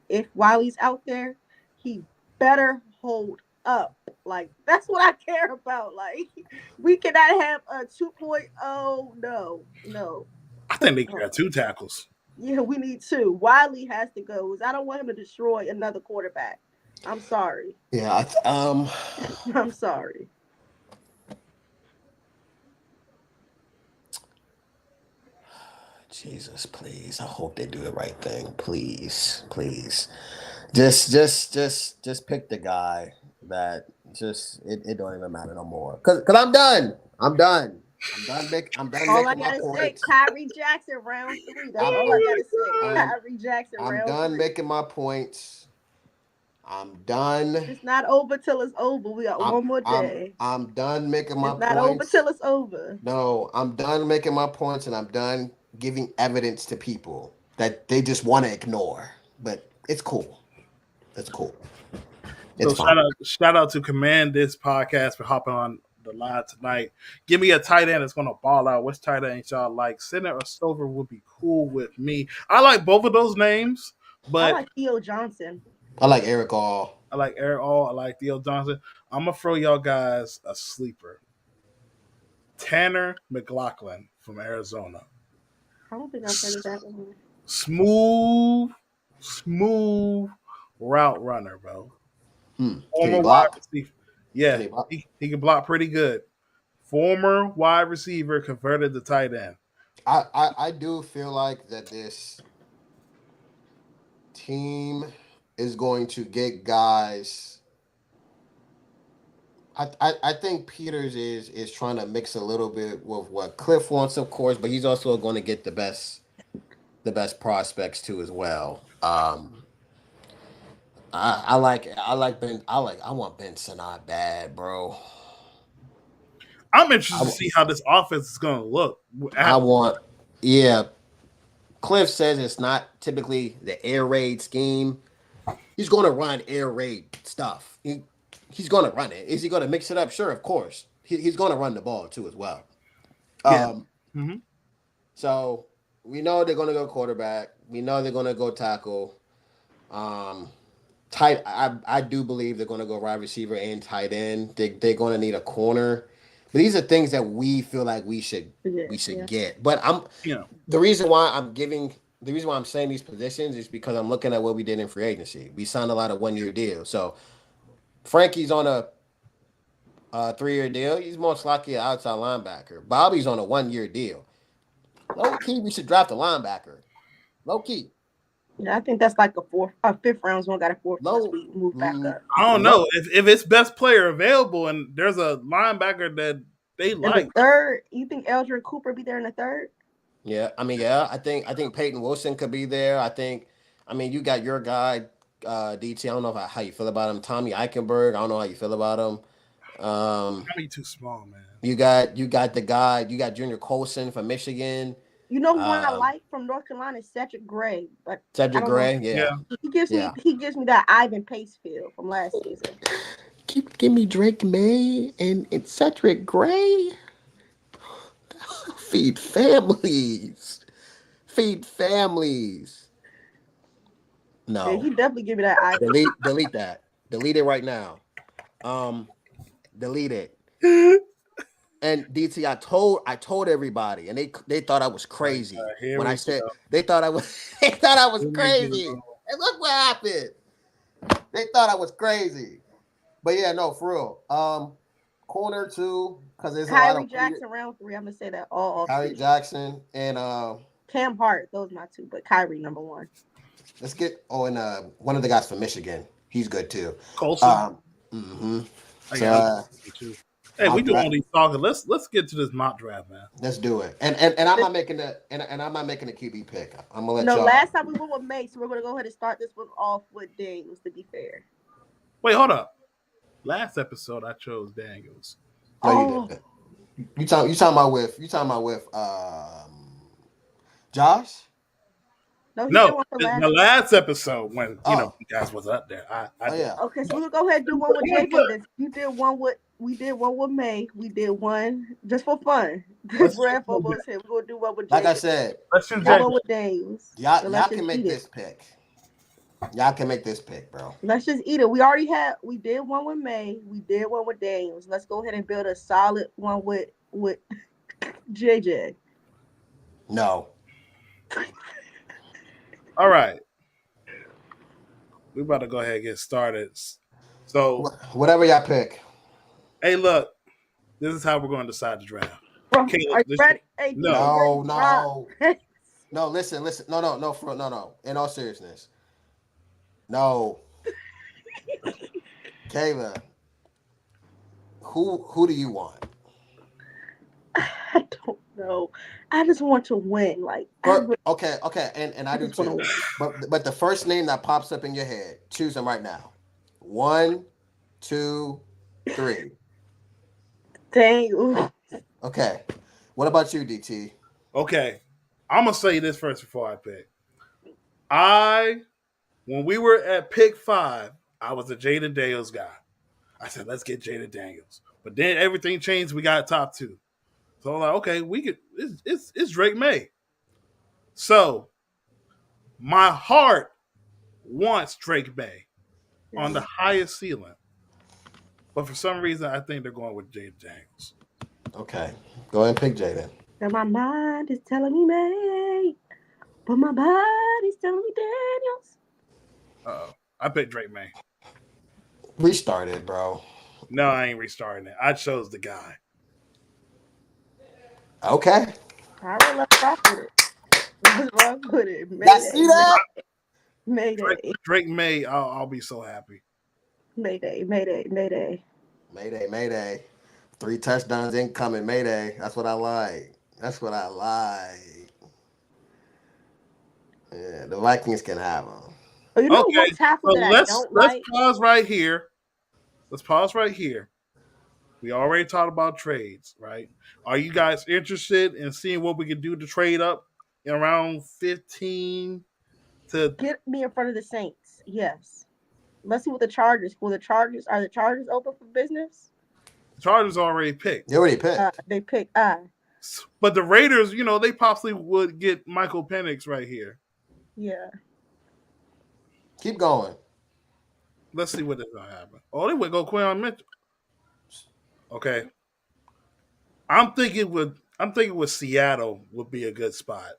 Speaker 3: if Wiley's out there, he better hold up. Like that's what I care about. Like we cannot have a 2.0. No.
Speaker 1: I think they got 2 tackles.
Speaker 3: Yeah, we need 2. Wiley has to go. I don't want him to destroy another quarterback. I'm sorry.
Speaker 4: Yeah,
Speaker 3: I'm sorry.
Speaker 4: Jesus, please. I hope they do the right thing. Please. Just pick the guy that it don't even matter no more. Cause I'm done. I'm done
Speaker 3: All I
Speaker 4: making my
Speaker 3: gotta say,
Speaker 4: points.
Speaker 3: Kyrie Jackson round 3. That's all I gotta say. Kyrie Jackson
Speaker 4: I'm
Speaker 3: round
Speaker 4: done
Speaker 3: 3.
Speaker 4: making my points. I'm done.
Speaker 3: It's not over till it's over. We got one more day.
Speaker 4: I'm done making my
Speaker 3: It's
Speaker 4: points.
Speaker 3: not over till it's over.
Speaker 4: No, I'm done making my points, and I'm done giving evidence to people that they just want to ignore. But it's cool. It's cool. It's
Speaker 1: So
Speaker 4: fine.
Speaker 1: shout out to Command This Podcast for hopping on the line tonight. Give me a tight end that's going to ball out. Which tight end y'all like? Center or Stover would be cool with me. I like both of those names, but
Speaker 3: I like Theo Johnson.
Speaker 4: I like Eric All.
Speaker 1: I like Eric All. I like Theo Johnson. I'm going to throw y'all guys a sleeper. Tanner McLaughlin from Arizona.
Speaker 3: I don't think I've heard of that one.
Speaker 1: Smooth route runner, bro.
Speaker 4: Can
Speaker 1: Former
Speaker 4: he
Speaker 1: wide
Speaker 4: block?
Speaker 1: receiver. Yeah,
Speaker 4: Can he block?
Speaker 1: he can block pretty good. Former wide receiver converted to tight end.
Speaker 4: I do feel like that this team is going to get guys. I think Peters is trying to mix a little bit with what Cliff wants, of course, but he's also going to get the best prospects too as well. I want Ben Sinnott bad, bro.
Speaker 1: I'm interested to see how this offense is going to look.
Speaker 4: Cliff says it's not typically the air raid scheme. He's going to run air raid stuff. He's going to run it. Is he going to mix it up? Sure, of course. He's going to run the ball too as well.
Speaker 1: Yeah.
Speaker 4: So we know they're going to go quarterback. We know they're going to go tackle. tight. I do believe they're going to go wide receiver and tight end. They're going to need a corner. But these are things that we feel like we should
Speaker 3: Yeah.
Speaker 4: get. But
Speaker 1: You know,
Speaker 4: the reason why I'm saying these positions is because I'm looking at what we did in free agency. We signed a lot of 1 year deals. So Frankie's on a 3 year deal. He's most likely an outside linebacker. Bobby's on a 1 year deal. Low key, we should draft a linebacker. Low key.
Speaker 3: Yeah, I think that's like a fifth round. One got a fourth once
Speaker 4: Low.
Speaker 3: we move back up.
Speaker 1: I don't know if it's best player available and there's a linebacker that they
Speaker 3: In
Speaker 1: like.
Speaker 3: the third, you think Eldrin Cooper be there in the third?
Speaker 4: Yeah, I mean, yeah, I think Peyton Wilson could be there. I mean, you got your guy, DT. I don't know how you feel about him. Tommy Eichenberg. I don't know how you feel about him.
Speaker 1: Probably too small, man.
Speaker 4: You got the guy. You got Junior Colson from Michigan.
Speaker 3: You know who I like from North Carolina is Cedric Gray, but
Speaker 4: Cedric Gray. Yeah.
Speaker 3: he gives me that Ivan Pace feel from last season.
Speaker 4: Give me Drake May and Cedric Gray. Feed families. No.
Speaker 3: Yeah, he definitely give me that Ivan.
Speaker 4: Delete that. Delete it right now. Delete it. And DT, I told everybody, and they thought I was crazy when I said they thought I was crazy. And look what happened. They thought I was crazy. But yeah, no, for real. Corner 2, because there's
Speaker 3: Kyrie
Speaker 4: a lot of
Speaker 3: Jackson round 3. I'm gonna say that all.
Speaker 4: Kyrie Jackson and
Speaker 3: Cam Hart. Those my 2, but Kyrie number 1.
Speaker 4: let's get one of the guys from Michigan. He's good too.
Speaker 1: Colson.
Speaker 4: So,
Speaker 1: hey, we do all these talking. Let's get to this mock draft, man.
Speaker 4: let's do it. And I'm not making the I'm not making a QB pick. I'm gonna let y'all.
Speaker 3: Last time we went with May, so we're gonna go ahead and start this one off with Daniels. To be fair.
Speaker 1: Wait, hold up. Last episode I chose Daniels.
Speaker 4: No, you didn't. You talking about with Josh?
Speaker 1: No, the last episode when you guys was up there.
Speaker 4: Yeah.
Speaker 3: Okay, so we'll go ahead and do one with Jacob. You did one with we did one with May. We did one just for fun. Brad Fobo's here. We're gonna do one with Jacob.
Speaker 4: Like I said,
Speaker 1: let's do
Speaker 3: one with Daniels.
Speaker 4: Y'all can make this pick. Y'all can make this pick, bro.
Speaker 3: Let's just eat it. We did one with May. We did one with Daniels. Let's go ahead and build a solid one with JJ.
Speaker 4: No.
Speaker 1: All right. We about to go ahead and get started. So
Speaker 4: whatever y'all pick.
Speaker 1: Hey, look. This is how we're going to decide the draft.
Speaker 3: Bro, are you ready? Hey,
Speaker 4: no. No, listen. No. In all seriousness. No. Kayla, who do you want?
Speaker 3: I don't know. I just want to win.
Speaker 4: Okay, and I do too. But the first name that pops up in your head, choose them right now. 1, 2, 3.
Speaker 3: Dang.
Speaker 4: Okay. What about you, DT?
Speaker 1: Okay. I'm gonna say this first before I pick. When we were at pick 5, I was a Jaden Daniels guy. I said, let's get Jaden Daniels. But then everything changed. We got top 2. So I'm like, okay, we could. It's Drake May. So my heart wants Drake May on the highest ceiling, but for some reason, I think they're going with Jaden Daniels.
Speaker 4: Okay, go ahead and pick Jaden.
Speaker 3: And my mind is telling me May, but my body's telling me Daniels.
Speaker 1: I picked Drake May.
Speaker 4: Restart it, bro.
Speaker 1: No, I ain't restarting it. I chose the guy.
Speaker 4: Okay.
Speaker 3: All right, let's rock with it. Let's rock with it.
Speaker 4: Y'all see that?
Speaker 3: Mayday.
Speaker 1: Drake May, I'll be so happy.
Speaker 3: Mayday.
Speaker 4: 3 touchdowns incoming. Mayday. That's what I like. Yeah, the Vikings can have them.
Speaker 3: Oh, you know what tackle that I don't like?
Speaker 1: Let's pause right here. We already talked about trades, right? Are you guys interested in seeing what we can do to trade up in around 15 to
Speaker 3: get me in front of the Saints? Yes. Let's see what the Chargers. Are the Chargers open for business?
Speaker 1: The Chargers already picked.
Speaker 4: They already picked.
Speaker 3: They picked.
Speaker 1: But the Raiders, they possibly would get Michael Penix right here.
Speaker 3: Yeah.
Speaker 4: Keep going.
Speaker 1: Let's see what is gonna happen. Oh, they would go Quinyon Mitchell. Okay, I'm thinking with Seattle would be a good spot.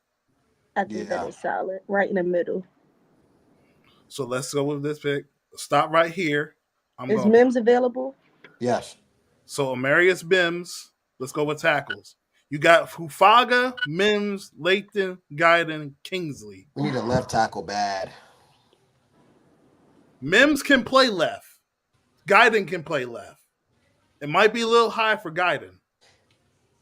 Speaker 3: I think that
Speaker 4: Yeah.
Speaker 3: is solid, right in the middle.
Speaker 1: So let's go with this pick. Stop right here. I'm
Speaker 3: Is
Speaker 1: going.
Speaker 3: Mims available?
Speaker 4: Yes.
Speaker 1: So Amarius Mims. Let's go with tackles. You got Fufaga, Mims, Lathan, Guyton, Kingsley.
Speaker 4: We need a left tackle bad.
Speaker 1: Mims can play left. Guyton can play left. It might be a little high for Guyton.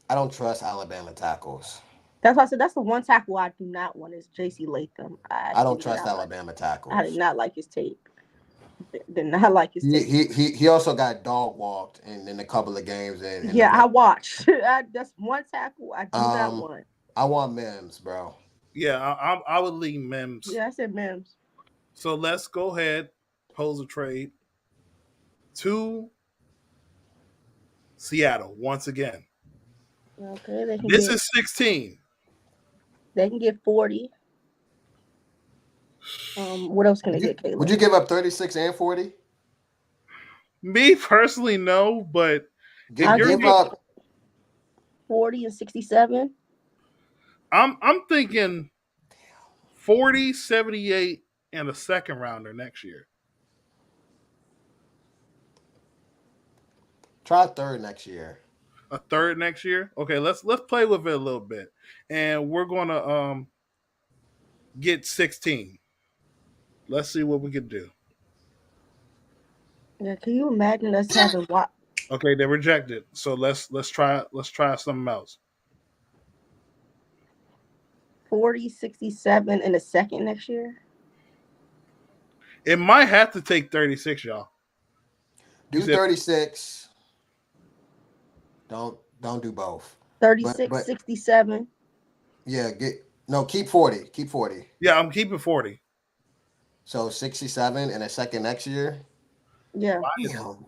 Speaker 4: I don't trust Alabama tackles.
Speaker 3: That's why I said that's the one tackle I do not want is J.C. Latham.
Speaker 4: I don't trust Alabama tackles.
Speaker 3: I did not like his tape. Did not like his tape.
Speaker 4: He also got dog walked in a couple of games.
Speaker 3: Yeah, I watched. That's one tackle I do not want.
Speaker 4: I want Mims, bro.
Speaker 1: Yeah, I would leave Mims.
Speaker 3: Yeah, I said Mims.
Speaker 1: So let's go ahead, pose a trade to Seattle once again.
Speaker 3: Okay,
Speaker 1: This is 16.
Speaker 3: They can get 40. What else can they get, Caleb?
Speaker 4: Would you give up 36 and 40?
Speaker 1: Me personally, no, but
Speaker 3: I'll
Speaker 4: give up
Speaker 3: 40 and 67.
Speaker 1: I'm thinking 40, 78, and a second rounder next year.
Speaker 4: Try third next year.
Speaker 1: A third next year? Okay, let's play with it a little bit. And we're gonna get 16. Let's see what we can do.
Speaker 3: Yeah, can you imagine us having what?
Speaker 1: Okay, they rejected. So let's try something else.
Speaker 3: 40, 67 in a second next year?
Speaker 1: It might have to take 36, y'all.
Speaker 4: Do 36. Don't do both.
Speaker 3: 36, 67.
Speaker 4: Yeah, keep 40. Keep 40.
Speaker 1: Yeah, I'm keeping 40.
Speaker 4: So 67 and a second next year?
Speaker 3: Yeah.
Speaker 4: Damn.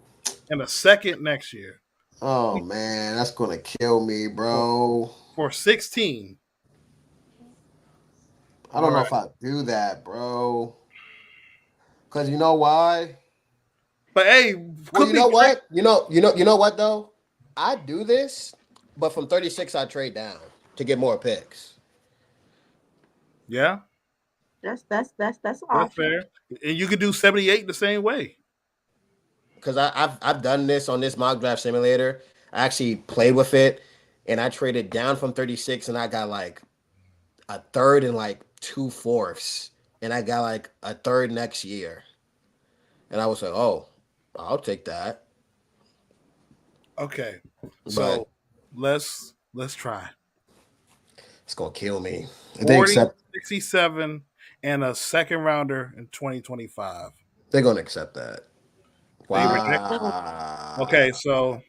Speaker 1: And a second next year.
Speaker 4: Oh man, that's gonna kill me, bro.
Speaker 1: For 16.
Speaker 4: I don't know if I do that, bro. Cause you know why?
Speaker 1: But hey,
Speaker 4: well, you know what? You know what though? I do this, but from 36 I trade down to get more picks.
Speaker 1: Yeah.
Speaker 3: That's
Speaker 1: fair. And you could do 78 the same way.
Speaker 4: Because I've done this on this mock draft simulator. I actually played with it, and I traded down from 36, and I got like a third and like 2/4, and I got like a third next year. And I was like, oh, I'll take that.
Speaker 1: Okay, so let's try.
Speaker 4: It's gonna kill me.
Speaker 1: 40, 67, and a second rounder in 2025.
Speaker 4: They're gonna accept that. Wow.
Speaker 1: Okay, so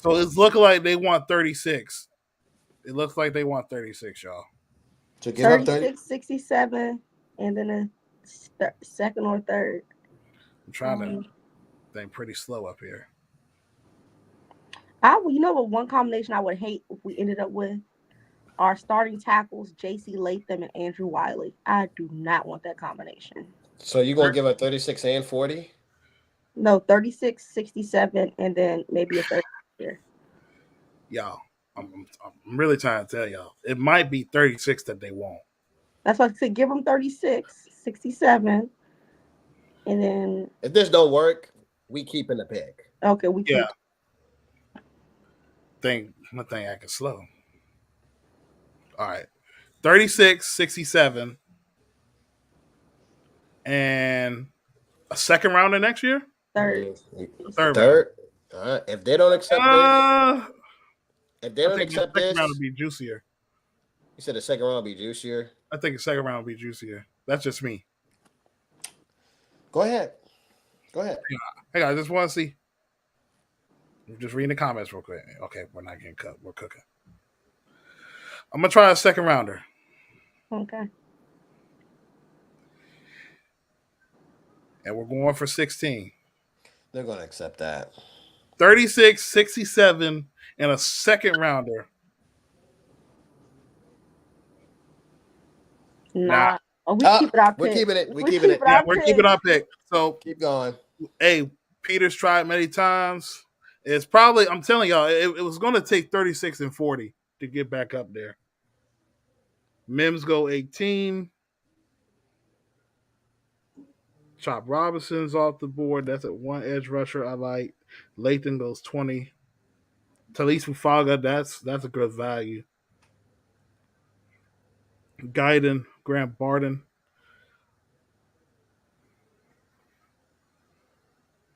Speaker 1: it's looking like they want 36. It looks like they want 36, y'all.
Speaker 4: So give up
Speaker 3: 36, 67, and then a second or third.
Speaker 1: I'm trying to think pretty slow up here.
Speaker 3: One combination I would hate if we ended up with our starting tackles, J.C. Latham and Andrew Wiley. I do not want that combination.
Speaker 4: So you're going to give up 36 and 40?
Speaker 3: No, 36, 67, and then maybe a third year.
Speaker 1: Y'all, I'm really trying to tell y'all. It might be 36 that they want.
Speaker 3: That's why I said give them 36, 67, and then...
Speaker 4: If this don't work, we keep in the pick.
Speaker 3: Okay, we keep...
Speaker 1: One thing I can slow. All right. 36, 67, and a second rounder next year?
Speaker 3: Third.
Speaker 4: If they don't accept this, if they don't accept this,
Speaker 1: second round would be juicier.
Speaker 4: You said the second round would be juicier?
Speaker 1: I think the second round would be juicier. That's just me.
Speaker 4: Go ahead.
Speaker 1: Hey, I just want to see. Just reading the comments real quick. Okay, we're not getting cut. We're cooking. I'm going to try a second rounder.
Speaker 3: Okay.
Speaker 1: And we're going for 16.
Speaker 4: They're going to accept that.
Speaker 1: 36, 67, and a second rounder.
Speaker 3: Nah. Oh, we keep it our
Speaker 4: We're
Speaker 3: pick.
Speaker 4: keeping it. We're
Speaker 3: We
Speaker 4: keeping
Speaker 3: keep
Speaker 4: it.
Speaker 1: Yeah,
Speaker 3: our
Speaker 1: we're
Speaker 3: pick.
Speaker 1: keeping our pick. So,
Speaker 4: Keep going.
Speaker 1: hey, Peter's tried many times. It's probably, I'm telling y'all, it was going to take 36 and 40 to get back up there. Mims go 18. Chop Robinson's off the board. That's at one edge rusher I like. Lathan goes 20. Talise Fufaga, that's a good value. Guyton, Grant Barden.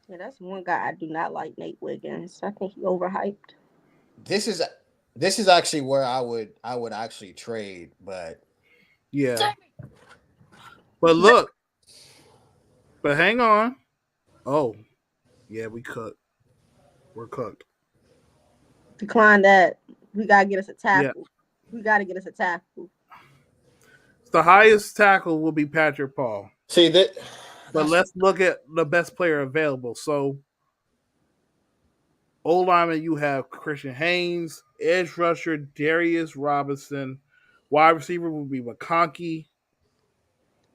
Speaker 3: Yeah, that's one guy I do not like, Nate Wiggins. I think he overhyped.
Speaker 4: This is actually where I would actually trade, but
Speaker 1: Yeah. But look. But hang on. Oh, yeah, we cooked. We're cooked.
Speaker 3: Decline that. We gotta get us a
Speaker 1: Yeah.
Speaker 3: tackle. We gotta get us a tackle.
Speaker 1: The highest tackle will be Patrick Paul.
Speaker 4: see that.
Speaker 1: But let's look at the best player available. So, O-lineman, you have Christian Haynes. Edge rusher, Darius Robinson. Wide receiver will be McConkey.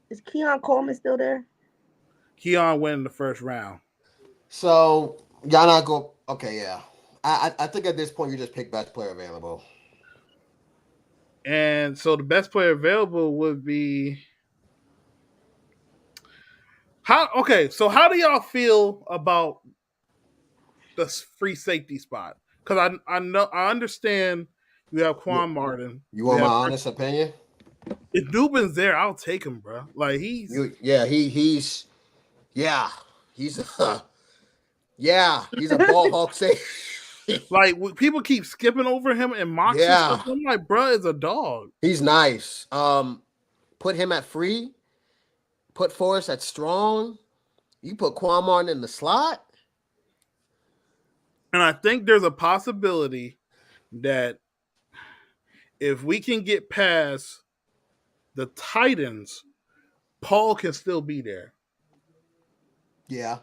Speaker 3: Is Keon Coleman still there?
Speaker 1: Keon went in the first round.
Speaker 4: So y'all not go. Okay, yeah. I think at this point you just pick best player available.
Speaker 1: And so the best player available would be so how do y'all feel about the free safety spot? Because I understand you have Quan Martin.
Speaker 4: You want my honest opinion?
Speaker 1: If Dubin's there, I'll take him, bro. Like he's
Speaker 4: he's he's a ball hawk safety.
Speaker 1: like people keep skipping over him in mocks.
Speaker 4: Yeah.
Speaker 1: And stuff. I'm like, bro, is a dog.
Speaker 4: He's nice. Put him at free. Put Forrest at strong. You put Quan Martin in the slot.
Speaker 1: And I think there's a possibility that if we can get past the Titans, Paul can still be there.
Speaker 4: Yeah.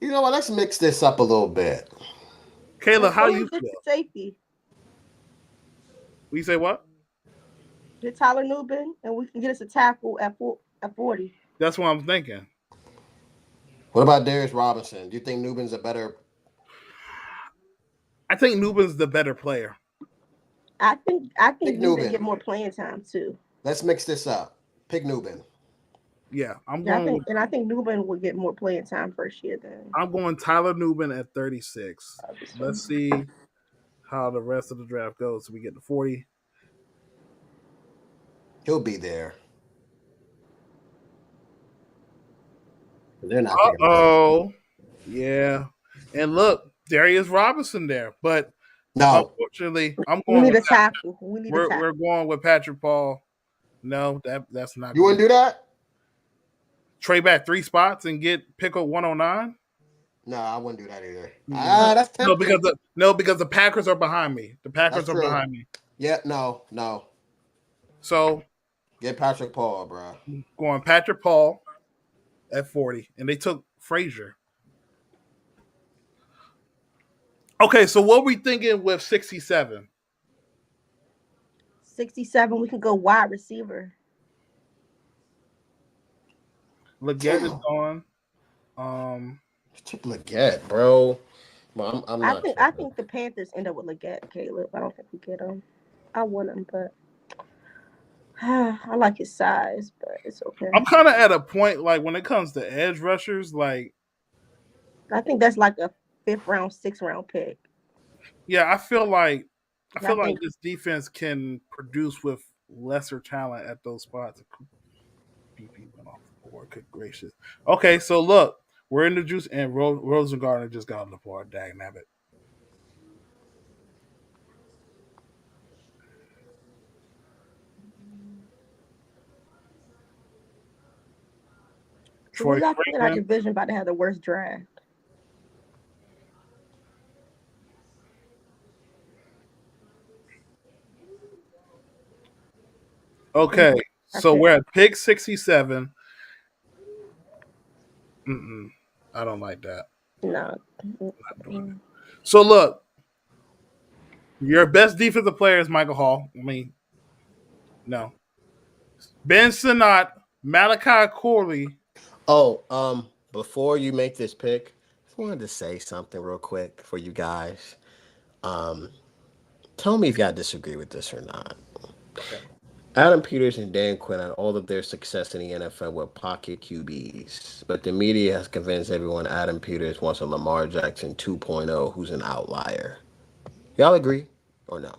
Speaker 4: You know what? Let's mix this up a little bit.
Speaker 1: Kayla, how you
Speaker 3: Get
Speaker 1: feel?
Speaker 3: safety.
Speaker 1: We say what?
Speaker 3: Get Tyler Nubin, and we can get us a tackle at 40.
Speaker 1: That's what I'm thinking.
Speaker 4: What about Darius Robinson? Do you think Nubin's a better?
Speaker 1: I think Nubin's the better player.
Speaker 3: I think
Speaker 4: Pick
Speaker 3: Nubin
Speaker 4: Nubin.
Speaker 3: get more playing time too.
Speaker 4: Let's mix this up. Pick Nubin.
Speaker 1: Yeah,
Speaker 3: I think Nubin will get more playing time first year than.
Speaker 1: I'm going Tyler Nubin at 36. Let's see how the rest of the draft goes. So we get to 40.
Speaker 4: He'll be there. They're not.
Speaker 1: Oh, yeah. And look, Darius Robinson there, but
Speaker 4: No.
Speaker 1: unfortunately, I'm
Speaker 3: We
Speaker 1: going.
Speaker 3: need a
Speaker 1: with
Speaker 3: tackle. We need a tackle.
Speaker 1: We're going with Patrick Paul. No, that's not.
Speaker 4: You wouldn't do that?
Speaker 1: Trade back 3 spots and get pick up 109.
Speaker 4: No, I wouldn't do that either. That's
Speaker 1: No,
Speaker 4: tempting.
Speaker 1: because the Packers are behind me. The Packers
Speaker 4: That's
Speaker 1: are
Speaker 4: true.
Speaker 1: behind me.
Speaker 4: Yeah, no.
Speaker 1: So
Speaker 4: Get Patrick Paul, bro.
Speaker 1: going Patrick Paul at 40, and they took Frazier. Okay, so what are we thinking with 67?
Speaker 3: 67. We can go wide receiver.
Speaker 1: Leggett is gone.
Speaker 4: Took Leggett, bro. Well, I'm not.
Speaker 3: I think the Panthers end up with Leggett, Caleb. I don't think we get him. I want him, but I like his size, but it's okay.
Speaker 1: I'm kind of at a point like when it comes to edge rushers, like
Speaker 3: I think that's like a 5th round, 6th round pick.
Speaker 1: yeah, I feel like
Speaker 3: think-
Speaker 1: this defense can produce with lesser talent at those spots. BP went off the board. Good gracious. Okay, so look, we're in the juice, and Rosengarten just got on the board. Dang nabbit.
Speaker 3: So we
Speaker 1: Troy
Speaker 3: got to get our
Speaker 1: Franklin.
Speaker 3: division about to have the worst draft.
Speaker 1: Okay, so we're at pick 67. I don't like that.
Speaker 3: No.
Speaker 1: So look, your best defensive player is Michael Hall. I mean, no. Ben Sinnott, Malachi Corley.
Speaker 4: Oh, before you make this pick, I just wanted to say something real quick for you guys. Um, Tell me if y'all disagree with this or not.
Speaker 1: Okay.
Speaker 4: Adam Peters and Dan Quinn had all of their success in the NFL with pocket QBs, but the media has convinced everyone Adam Peters wants a Lamar Jackson 2.0 who's an outlier. Y'all agree or no?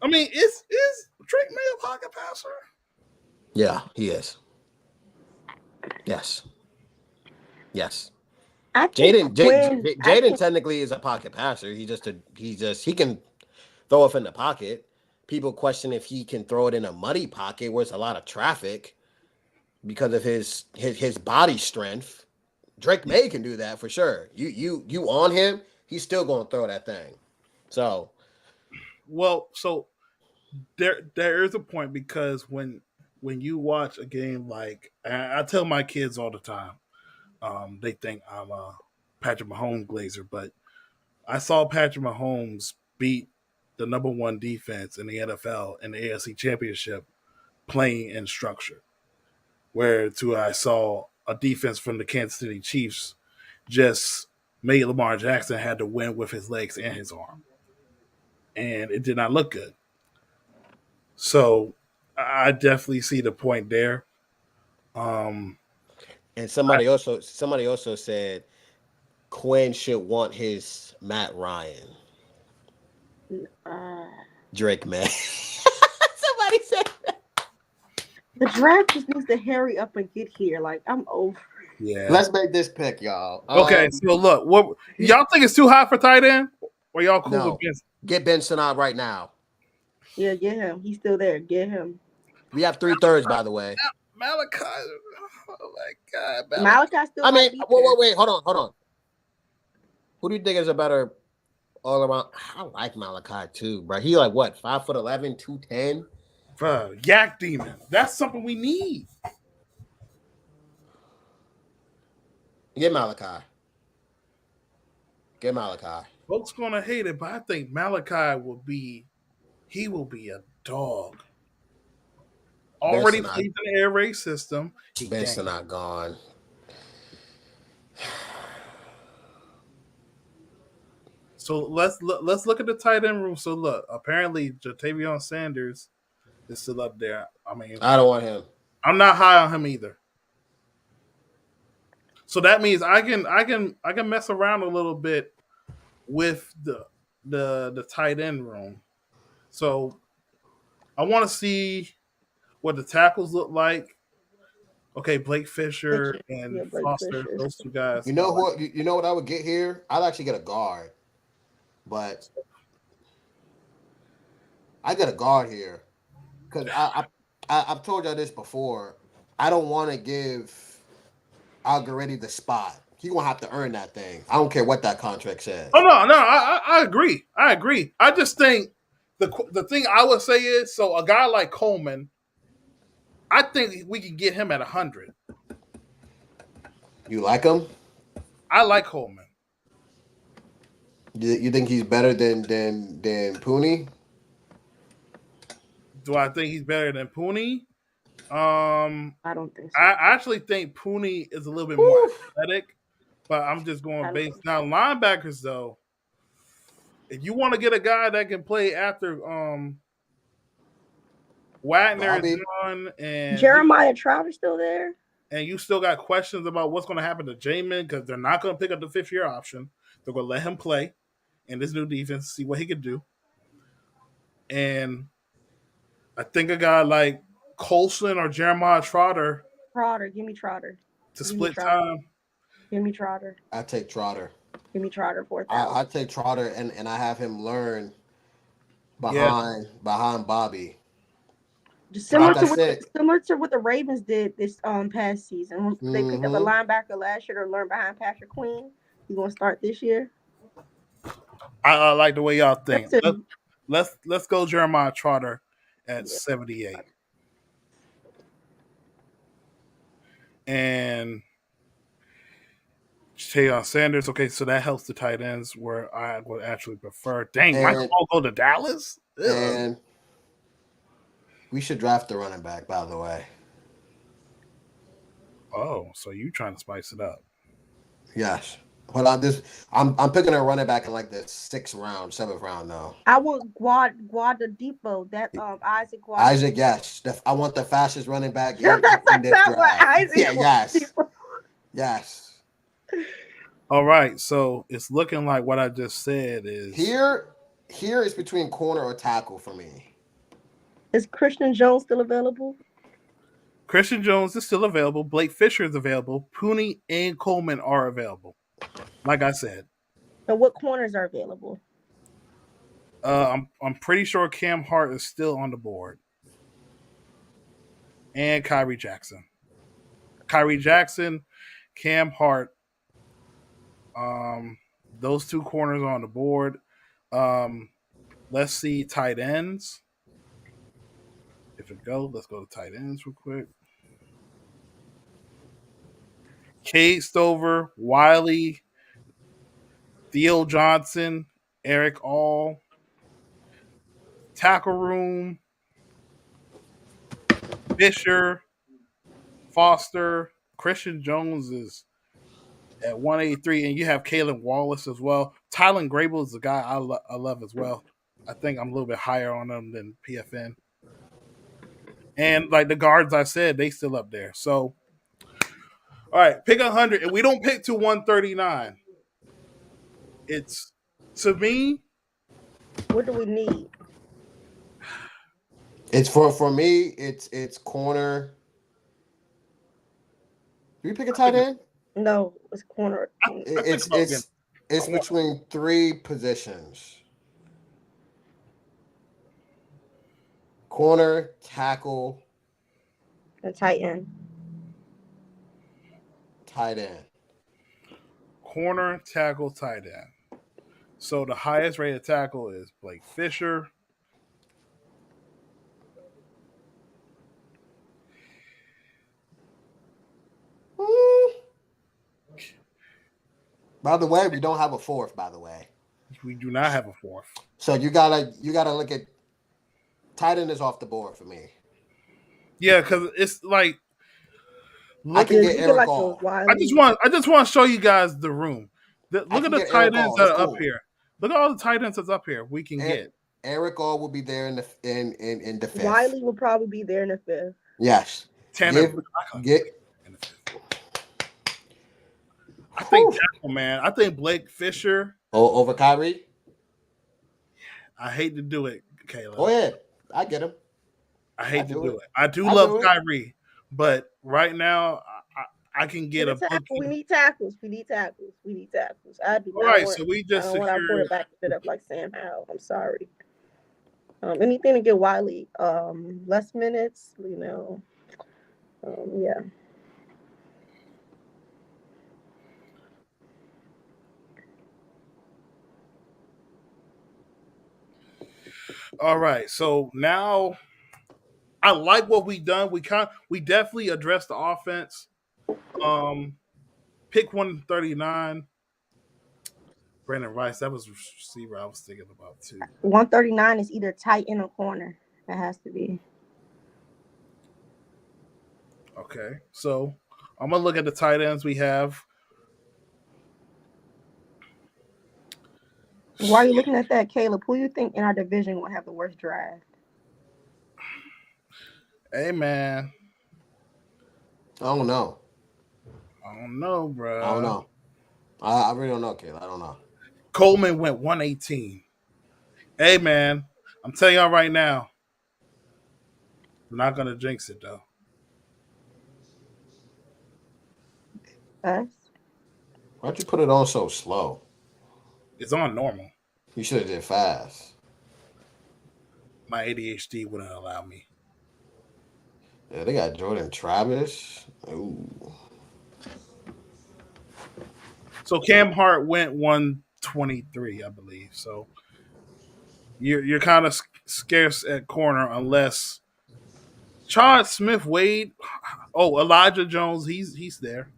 Speaker 1: I mean, is Drake May a pocket passer?
Speaker 4: Yeah, he is. Yes. Yes.
Speaker 3: I think
Speaker 4: Jaden technically is a pocket passer. He can throw it in the pocket. People question if he can throw it in a muddy pocket where it's a lot of traffic because of his body strength. Drake May can do that for sure. You on him, he's still gonna throw that thing. So
Speaker 1: there is a point because when you watch a game like I tell my kids all the time, they think I'm a Patrick Mahomes glazer, but I saw Patrick Mahomes beat the number one defense in the NFL in the AFC Championship playing in structure. Where to I saw a defense from the Kansas City Chiefs just made Lamar Jackson had to win with his legs and his arm. And it did not look good. So I definitely see the point there.
Speaker 4: and somebody also said Quinn should want his Matt Ryan. Drake May. Somebody said that.
Speaker 3: The draft just needs to hurry up and get here. Like, I'm over.
Speaker 1: Yeah.
Speaker 4: Let's make this pick, y'all.
Speaker 1: Okay, so look, what y'all think it's too high for tight end? Or y'all cool
Speaker 4: No.
Speaker 1: with Ben?
Speaker 4: Get Ben Sinnott right now.
Speaker 3: Yeah, get him. He's still there. Get him.
Speaker 4: We have 3/3, by the way.
Speaker 1: Malachi. Oh my God.
Speaker 3: Malachi still.
Speaker 4: I mean, wait, hold on. Who do you think is a better all around? I like Malachi too, bro. He like what? 5'11", 210.
Speaker 1: Yak Demon. That's something we need.
Speaker 4: Get Malachi. Get Malachi.
Speaker 1: Folks gonna hate it, but I think Malachi will be a dog. Already plays in the air raid system.
Speaker 4: Benson not gone.
Speaker 1: So let's look at the tight end room. So look, apparently Jatavion Sanders is still up there. I mean,
Speaker 4: I don't want him.
Speaker 1: I'm not high on him either. So that means I can mess around a little bit with the tight end room. So I want to see what the tackles look like. Okay, Blake Fisher and Foster, those two guys.
Speaker 4: You know what? You know what I would get here? I'd actually get a guard, but I get a guard here because I've told y'all this before. I don't want to give Algoretti the spot. He gonna have to earn that thing. I don't care what that contract says.
Speaker 1: Oh no, I agree. I just think the thing I would say is so a guy like Coleman, I think we can get him at 100.
Speaker 4: You like him?
Speaker 1: I like Coleman.
Speaker 4: You think he's better than Pooney?
Speaker 1: Do I think he's better than Pooney?
Speaker 3: I don't think so.
Speaker 1: I actually think Pooney is a little bit more athletic, but I'm just going based now. Linebackers though, if you want to get a guy that can play after Wagner is gone and
Speaker 3: Jeremiah Trout is still there,
Speaker 1: and you still got questions about what's going to happen to Jamin because they're not going to pick up the 5th-year option. They're going to let him play in this new defense, see what he can do. And I think a guy like Colson or Jeremiah Trotter.
Speaker 3: Give me Trotter.
Speaker 1: To split time.
Speaker 3: Give me Trotter.
Speaker 4: I take Trotter.
Speaker 3: Give me Trotter 4,000.
Speaker 4: I take Trotter and I have him learn behind Bobby.
Speaker 3: Just similar to what the Ravens did this past season. They picked up a linebacker last year to learn behind Patrick Queen. He's gonna start this year.
Speaker 1: I like the way y'all think. Let's go Jeremiah Trotter at 78. And Taylor Sanders. Okay, so that helps the tight ends where I would actually prefer. Dang, Michael
Speaker 4: And
Speaker 1: Hall go to Dallas? Ugh.
Speaker 4: and we should draft the running back, by the way.
Speaker 1: Oh, so you trying to spice it up?
Speaker 4: Yes. Hold on, I'm picking a running back in like the 7th round now.
Speaker 3: I want Guadadipo. That Isaac Guadadipo.
Speaker 4: Isaac, yes. I want the fastest running back in
Speaker 3: That's
Speaker 4: this
Speaker 3: not what
Speaker 4: draft.
Speaker 3: Isaac
Speaker 4: Yeah, yes.
Speaker 3: Guadadipo.
Speaker 4: Yes.
Speaker 1: All right, so it's looking like what I just said is
Speaker 4: Here is between corner or tackle for me.
Speaker 3: Is Christian Jones still available?
Speaker 1: Christian Jones is still available. Blake Fisher is available. Pooney and Coleman are available. Like I said,
Speaker 3: And what corners are available?
Speaker 1: I'm pretty sure Cam Hart is still on the board, and Kyrie Jackson, Cam Hart. Those two corners are on the board. Let's see tight ends. Let's go to tight ends real quick. Cade Stover, Wiley, Theo Johnson, Eric All. Tackle room, Fisher, Foster, Christian Jones is at 183, and you have Kalen Wallace as well. Tylen Grable is a guy I love as well. I think I'm a little bit higher on him than PFN. And like the guards I said, they still up there. So, all right, pick 100, and we don't pick to 139. It's, to me,
Speaker 3: What do we need?
Speaker 4: It's for me, it's corner. Do you pick a tight end?
Speaker 3: No, it's corner.
Speaker 4: It's between 3 positions. Corner, tackle,
Speaker 3: and tight end.
Speaker 4: Tight end.
Speaker 1: Corner, tackle, tight end. So the highest rated tackle is Blake Fisher.
Speaker 4: By the way, we don't have a 4th, by the way.
Speaker 1: We do not have a 4th.
Speaker 4: So you gotta look at tight end is off the board for me.
Speaker 1: Yeah, because it's like
Speaker 4: I can get Eric All.
Speaker 1: I just want to show you guys the room. Look at the tight ends that are up here. Look at all the tight ends that's up here. We can get
Speaker 4: Eric All will be there in the 5th.
Speaker 3: Wiley will probably be there in the 5th.
Speaker 4: Yes.
Speaker 1: I think tackle, man. I think Blake Fisher
Speaker 4: over Kyrie.
Speaker 1: I hate to do it, Caleb.
Speaker 4: Go ahead. I get him.
Speaker 1: I hate to do it. I love Kyrie, but right now I can get a.
Speaker 3: We need tackles. I do.
Speaker 1: All right, so we just
Speaker 3: secured. I don't want our quarterback to sit up like Sam Howell. I'm sorry. Anything to get Wiley less minutes, yeah.
Speaker 1: All right, so now I like what we done. We definitely addressed the offense. Pick 139. Brandon Rice, that was receiver I was thinking about too.
Speaker 3: 139 is either tight end or corner. That has to be.
Speaker 1: Okay, so I'm gonna look at the tight ends we have.
Speaker 3: Why are you looking at that, Caleb? Who do you think in our division will have the worst draft?
Speaker 1: Hey, man.
Speaker 4: I don't know.
Speaker 1: Bro.
Speaker 4: I don't know. I really don't know, Caleb. I don't know.
Speaker 1: Coleman went 118. Hey, man. I'm telling y'all right now. I'm not going to jinx it, though.
Speaker 3: Us?
Speaker 4: Why'd you put it on so slow?
Speaker 1: It's on normal.
Speaker 4: You should have did fast.
Speaker 1: My ADHD wouldn't allow me.
Speaker 4: Yeah, they got Jordan Travis. Ooh.
Speaker 1: So Cam Hart went 123, I believe. So you're kind of scarce at corner unless Charles Smith Wade. Oh, Elijah Jones. He's there.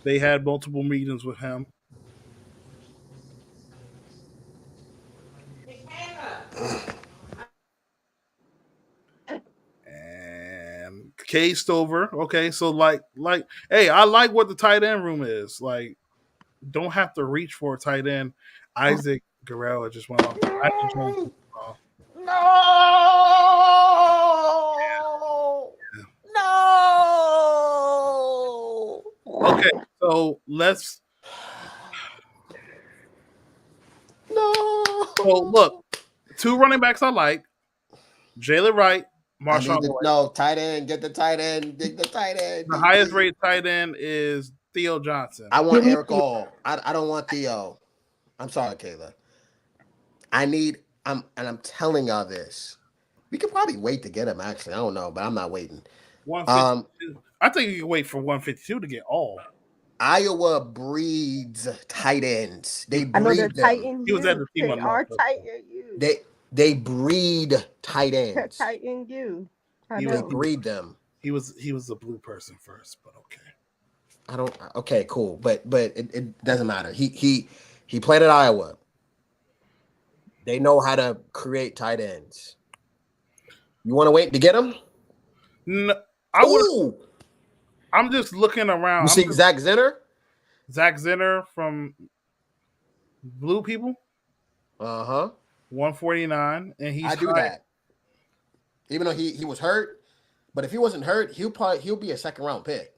Speaker 1: They had multiple meetings with him. And K Stover. Okay, so hey, I like what the tight end room is. Like, don't have to reach for a tight end. Isaac Guerrero just went off. Isaac Jones just went off.
Speaker 4: No.
Speaker 1: Okay, so let's.
Speaker 4: No.
Speaker 1: So look, two running backs I like: Jalen Wright, Marshawn Lloyd.
Speaker 4: No, tight end. Get the tight end. Get the tight end.
Speaker 1: The highest rated tight end is Theo Johnson.
Speaker 4: I want Eric All. I don't want Theo. I'm sorry, Kayla. I'm telling y'all this. We could probably wait to get him, actually. I don't know, but I'm not waiting.
Speaker 1: 152. I think you can wait for 152 to get all.
Speaker 4: Iowa breeds tight ends. They breed
Speaker 3: I know they're
Speaker 4: them.
Speaker 3: tight end.
Speaker 1: He was at the team.
Speaker 3: They are tight end.
Speaker 4: They breed tight
Speaker 3: They're
Speaker 4: ends.
Speaker 3: tight end.
Speaker 4: They breed them.
Speaker 1: He was a blue person first, but okay.
Speaker 4: Okay, cool. But it doesn't matter. He played at Iowa. They know how to create tight ends. You want to wait to get him?
Speaker 1: No, I would. I'm just looking around.
Speaker 4: You see Zach Zenner?
Speaker 1: Zach Zenner from Blue People. 149, and he's.
Speaker 4: I do that. Even though he was hurt, but if he wasn't hurt, he'll be a second round pick.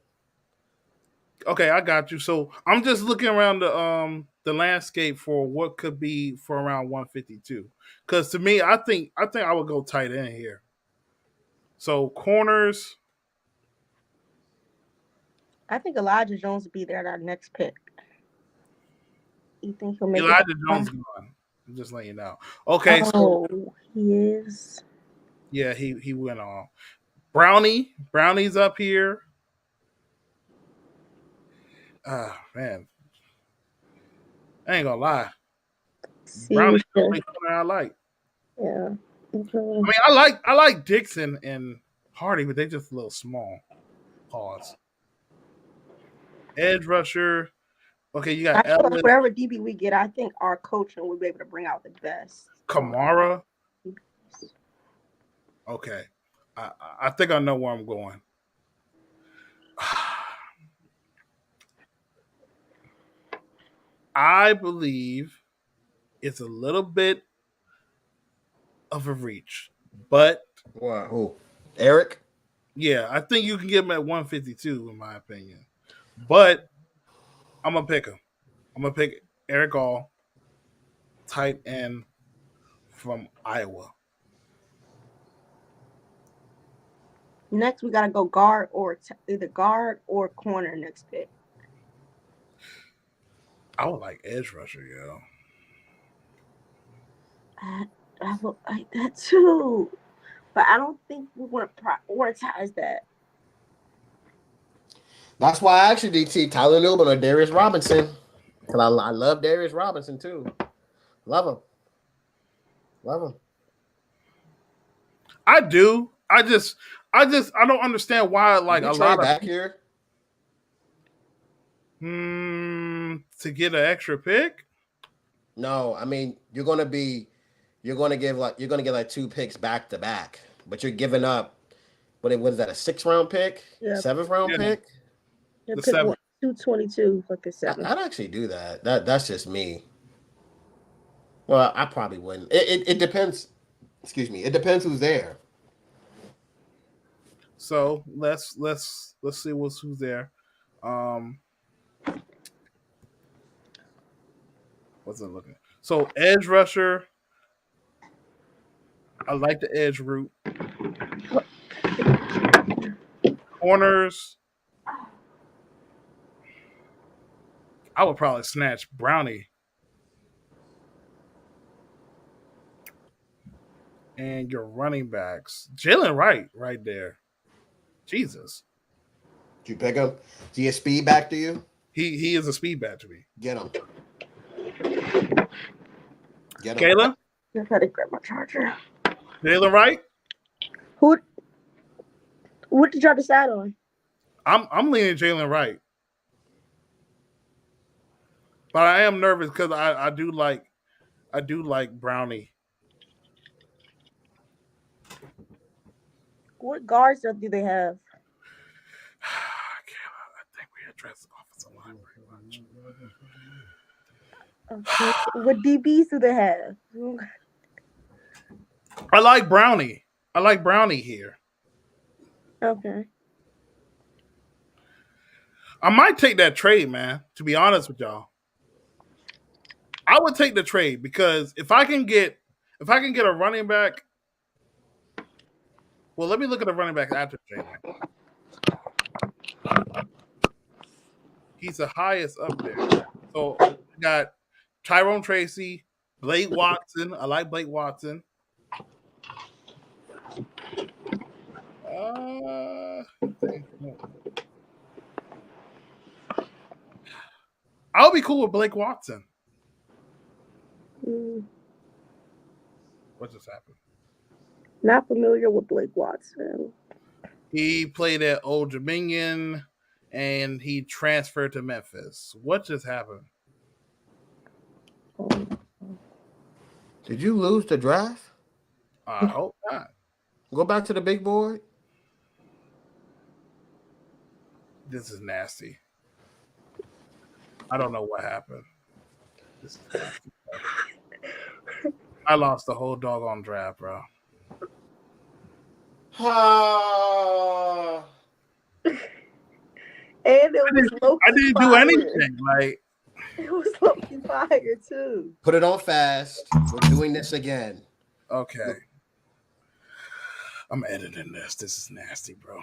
Speaker 1: Okay, I got you. So I'm just looking around the landscape for what could be for around 152. Because to me, I think I would go tight end here. So corners.
Speaker 3: I think Elijah Jones will be there at our next pick. You think he'll make
Speaker 1: Elijah Jones gone? I'm just letting you know. Okay,
Speaker 3: so he is.
Speaker 1: Yeah, he went on. Brownie's up here. Man, I ain't gonna lie. Brownie's the only corner I like.
Speaker 3: Yeah.
Speaker 1: I mean, I like Dixon and Hardy, but they're just a little small. Pause. Edge rusher. Okay, you got
Speaker 3: Ellis. Whatever DB we get, I think our coaching will be able to bring out the best.
Speaker 1: Kamara. Okay. I think I know where I'm going. I believe it's a little bit of a reach, but
Speaker 4: who? Eric?
Speaker 1: Yeah, I think you can get him at 152, in my opinion. But I'm gonna pick him. I'm gonna pick Eric All, tight end from Iowa.
Speaker 3: Next, we gotta go guard or either guard or corner next pick.
Speaker 1: I would like edge rusher, yo.
Speaker 3: I would like that too, but I don't think we want to prioritize that.
Speaker 4: That's why I actually did see Tyler Newman or Darius Robinson, because I love Darius Robinson too. Love him.
Speaker 1: I do. I don't understand why like a lot
Speaker 4: back here.
Speaker 1: To get an extra pick?
Speaker 4: No, I mean you're gonna get like 2 picks back to back, but you're giving up. What is that? A 6th round pick? Yeah. 7th round pick?
Speaker 3: The 222 like a 7.
Speaker 4: I'd actually do that. That's just me. Well, I probably wouldn't. It depends. Excuse me. It depends who's there.
Speaker 1: So let's see who's there. What's it looking? So edge rusher. I like the edge route. Corners. I would probably snatch Brownie. And your running backs. Jalen Wright right there. Jesus.
Speaker 4: Did you pick him? Is he a speed back to you?
Speaker 1: He is a speed back to me.
Speaker 4: Get him.
Speaker 1: Kayla?
Speaker 3: I gotta grab my charger.
Speaker 1: Jalen Wright?
Speaker 3: What did y'all decide on?
Speaker 1: I'm leaning Jalen Wright. But I am nervous because I do like Brownie.
Speaker 3: What guards do they have?
Speaker 1: I think we addressed offensive line pretty much.
Speaker 3: Okay. What DBs do they have?
Speaker 1: I like Brownie. I like Brownie here.
Speaker 3: Okay.
Speaker 1: I might take that trade, man. To be honest with y'all, I would take the trade because if I can get a running back. Well, let me look at the running back after trade. He's the highest up there. So we got Tyrone Tracy, Blake Watson. I like Blake Watson. I'll be cool with Blake Watson. What just happened?
Speaker 3: Not familiar with Blake Watson.
Speaker 1: He played at Old Dominion and he transferred to Memphis. What just happened?
Speaker 4: Did you lose the draft?
Speaker 1: I hope not.
Speaker 4: Go back to the big board.
Speaker 1: This is nasty. I don't know what happened. This is nasty. I lost the whole doggone draft, bro.
Speaker 3: And it was Loki.
Speaker 1: I didn't do anything. Like
Speaker 3: it was Loki fire too.
Speaker 4: Put it on fast. We're doing this again.
Speaker 1: Okay. I'm editing this. This is nasty, bro.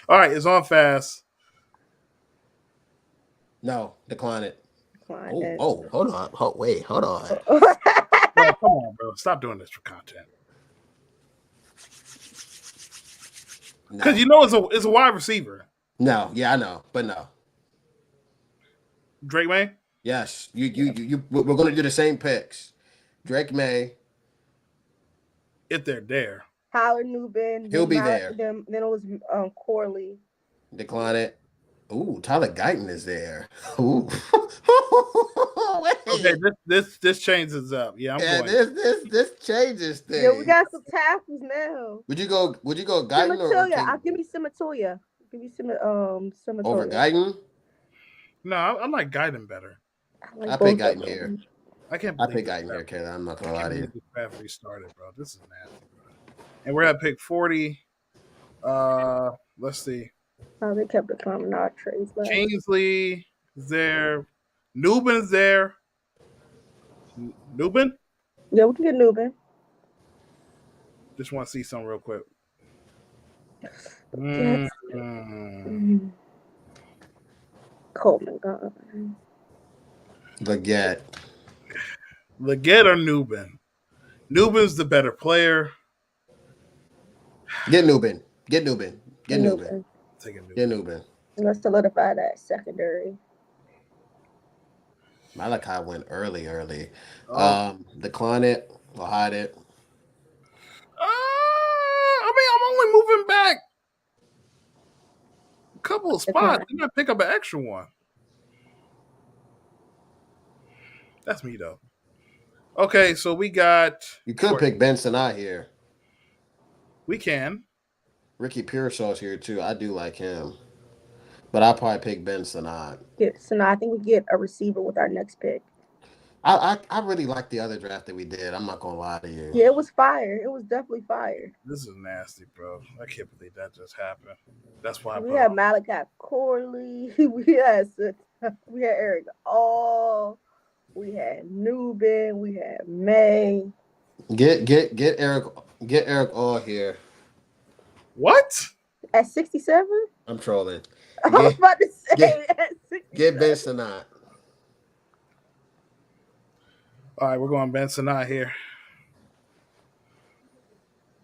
Speaker 1: All right, it's on fast.
Speaker 4: No, decline it.
Speaker 3: Decline it.
Speaker 4: Hold on. Hold on.
Speaker 1: Bro, come on, bro. Stop doing this for content. Because
Speaker 4: No.
Speaker 1: you know it's a wide receiver.
Speaker 4: No, yeah, I know, but no.
Speaker 1: Drake May?
Speaker 4: Yes, you. We're going to do the same picks. Drake May.
Speaker 1: If they're there.
Speaker 3: Howard Newbin.
Speaker 4: He'll be there.
Speaker 3: Then it was Corley.
Speaker 4: Decline it. Ooh, Tyler Guyton is there. Ooh.
Speaker 1: Okay, this changes up. Yeah, I'm going.
Speaker 4: This changes things.
Speaker 3: Yeah, we got some tackles now.
Speaker 4: Would you go Guyton or
Speaker 3: Simatoya. Give me Simatoya. Give me Simatoya.
Speaker 4: over Guyton?
Speaker 1: No, I like Guyton better.
Speaker 4: I pick Guyton here.
Speaker 1: I can't.
Speaker 4: I pick Guyton here, Kayla. I'm not gonna lie to you.
Speaker 1: This draft restarted, bro. This is nasty, bro. And we're at pick 40. Let's see.
Speaker 3: Oh, they kept the promenade trades left.
Speaker 1: Kingsley is there. Newbin is there. Newbin?
Speaker 3: Yeah, we can get Newbin.
Speaker 1: Just want to see something real quick.
Speaker 3: Yes. Coleman gone.
Speaker 4: Leggett
Speaker 1: or Newbin? Newbin's the better player.
Speaker 4: Get Newbin. Take a
Speaker 1: Newbin.
Speaker 4: Get Newbin.
Speaker 3: Let's solidify that secondary.
Speaker 4: Malachi went early.
Speaker 1: Oh.
Speaker 4: Decline it or hide it.
Speaker 1: I mean, I'm only moving back a couple of spots. You gotta pick up an extra one. That's me though. Okay, so we got.
Speaker 4: You could pick Ben Sinai here.
Speaker 1: We can.
Speaker 4: Ricky Pearsall's here too. I do like him, but I'll probably pick Ben Sinai.
Speaker 3: So now I think we get a receiver with our next pick.
Speaker 4: I really like the other draft that we did. I'm not gonna lie to you.
Speaker 3: Yeah, it was fire. It was definitely fire.
Speaker 1: This is nasty, bro. I can't believe that just happened. That's why
Speaker 3: we had Malachi Corley. We had Eric All. We had Newbin. We had May.
Speaker 4: Get Eric All here.
Speaker 1: What?
Speaker 3: At 67?
Speaker 4: I'm trolling.
Speaker 3: I was about to say at 67.
Speaker 4: Get Ben Sinai.
Speaker 1: All right, we're going Ben Sinai here.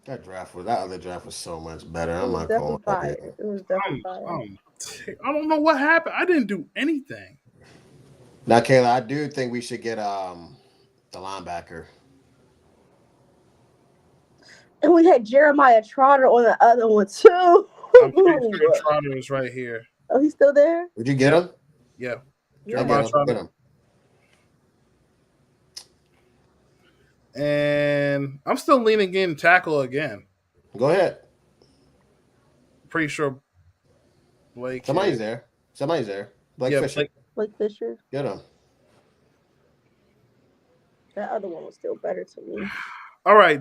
Speaker 4: That other draft was so much better. I'm not
Speaker 3: going
Speaker 4: fire.
Speaker 3: It was definitely fire.
Speaker 1: I don't know what happened. I didn't do anything.
Speaker 4: Now, Kayla, I do think we should get the linebacker.
Speaker 3: And we had Jeremiah Trotter on the other one too.
Speaker 1: I'm pretty sure Trotter is right here.
Speaker 3: Oh, he's still there?
Speaker 4: Would you get him?
Speaker 1: Yeah.
Speaker 3: Yeah.
Speaker 4: I get him. Get him.
Speaker 1: And I'm still leaning in tackle again.
Speaker 4: Go ahead.
Speaker 1: Pretty sure Blake.
Speaker 4: Somebody's there. Somebody's there. Blake Fisher.
Speaker 3: Blake Fisher.
Speaker 4: Get him.
Speaker 3: That other one was still better to me.
Speaker 1: All right.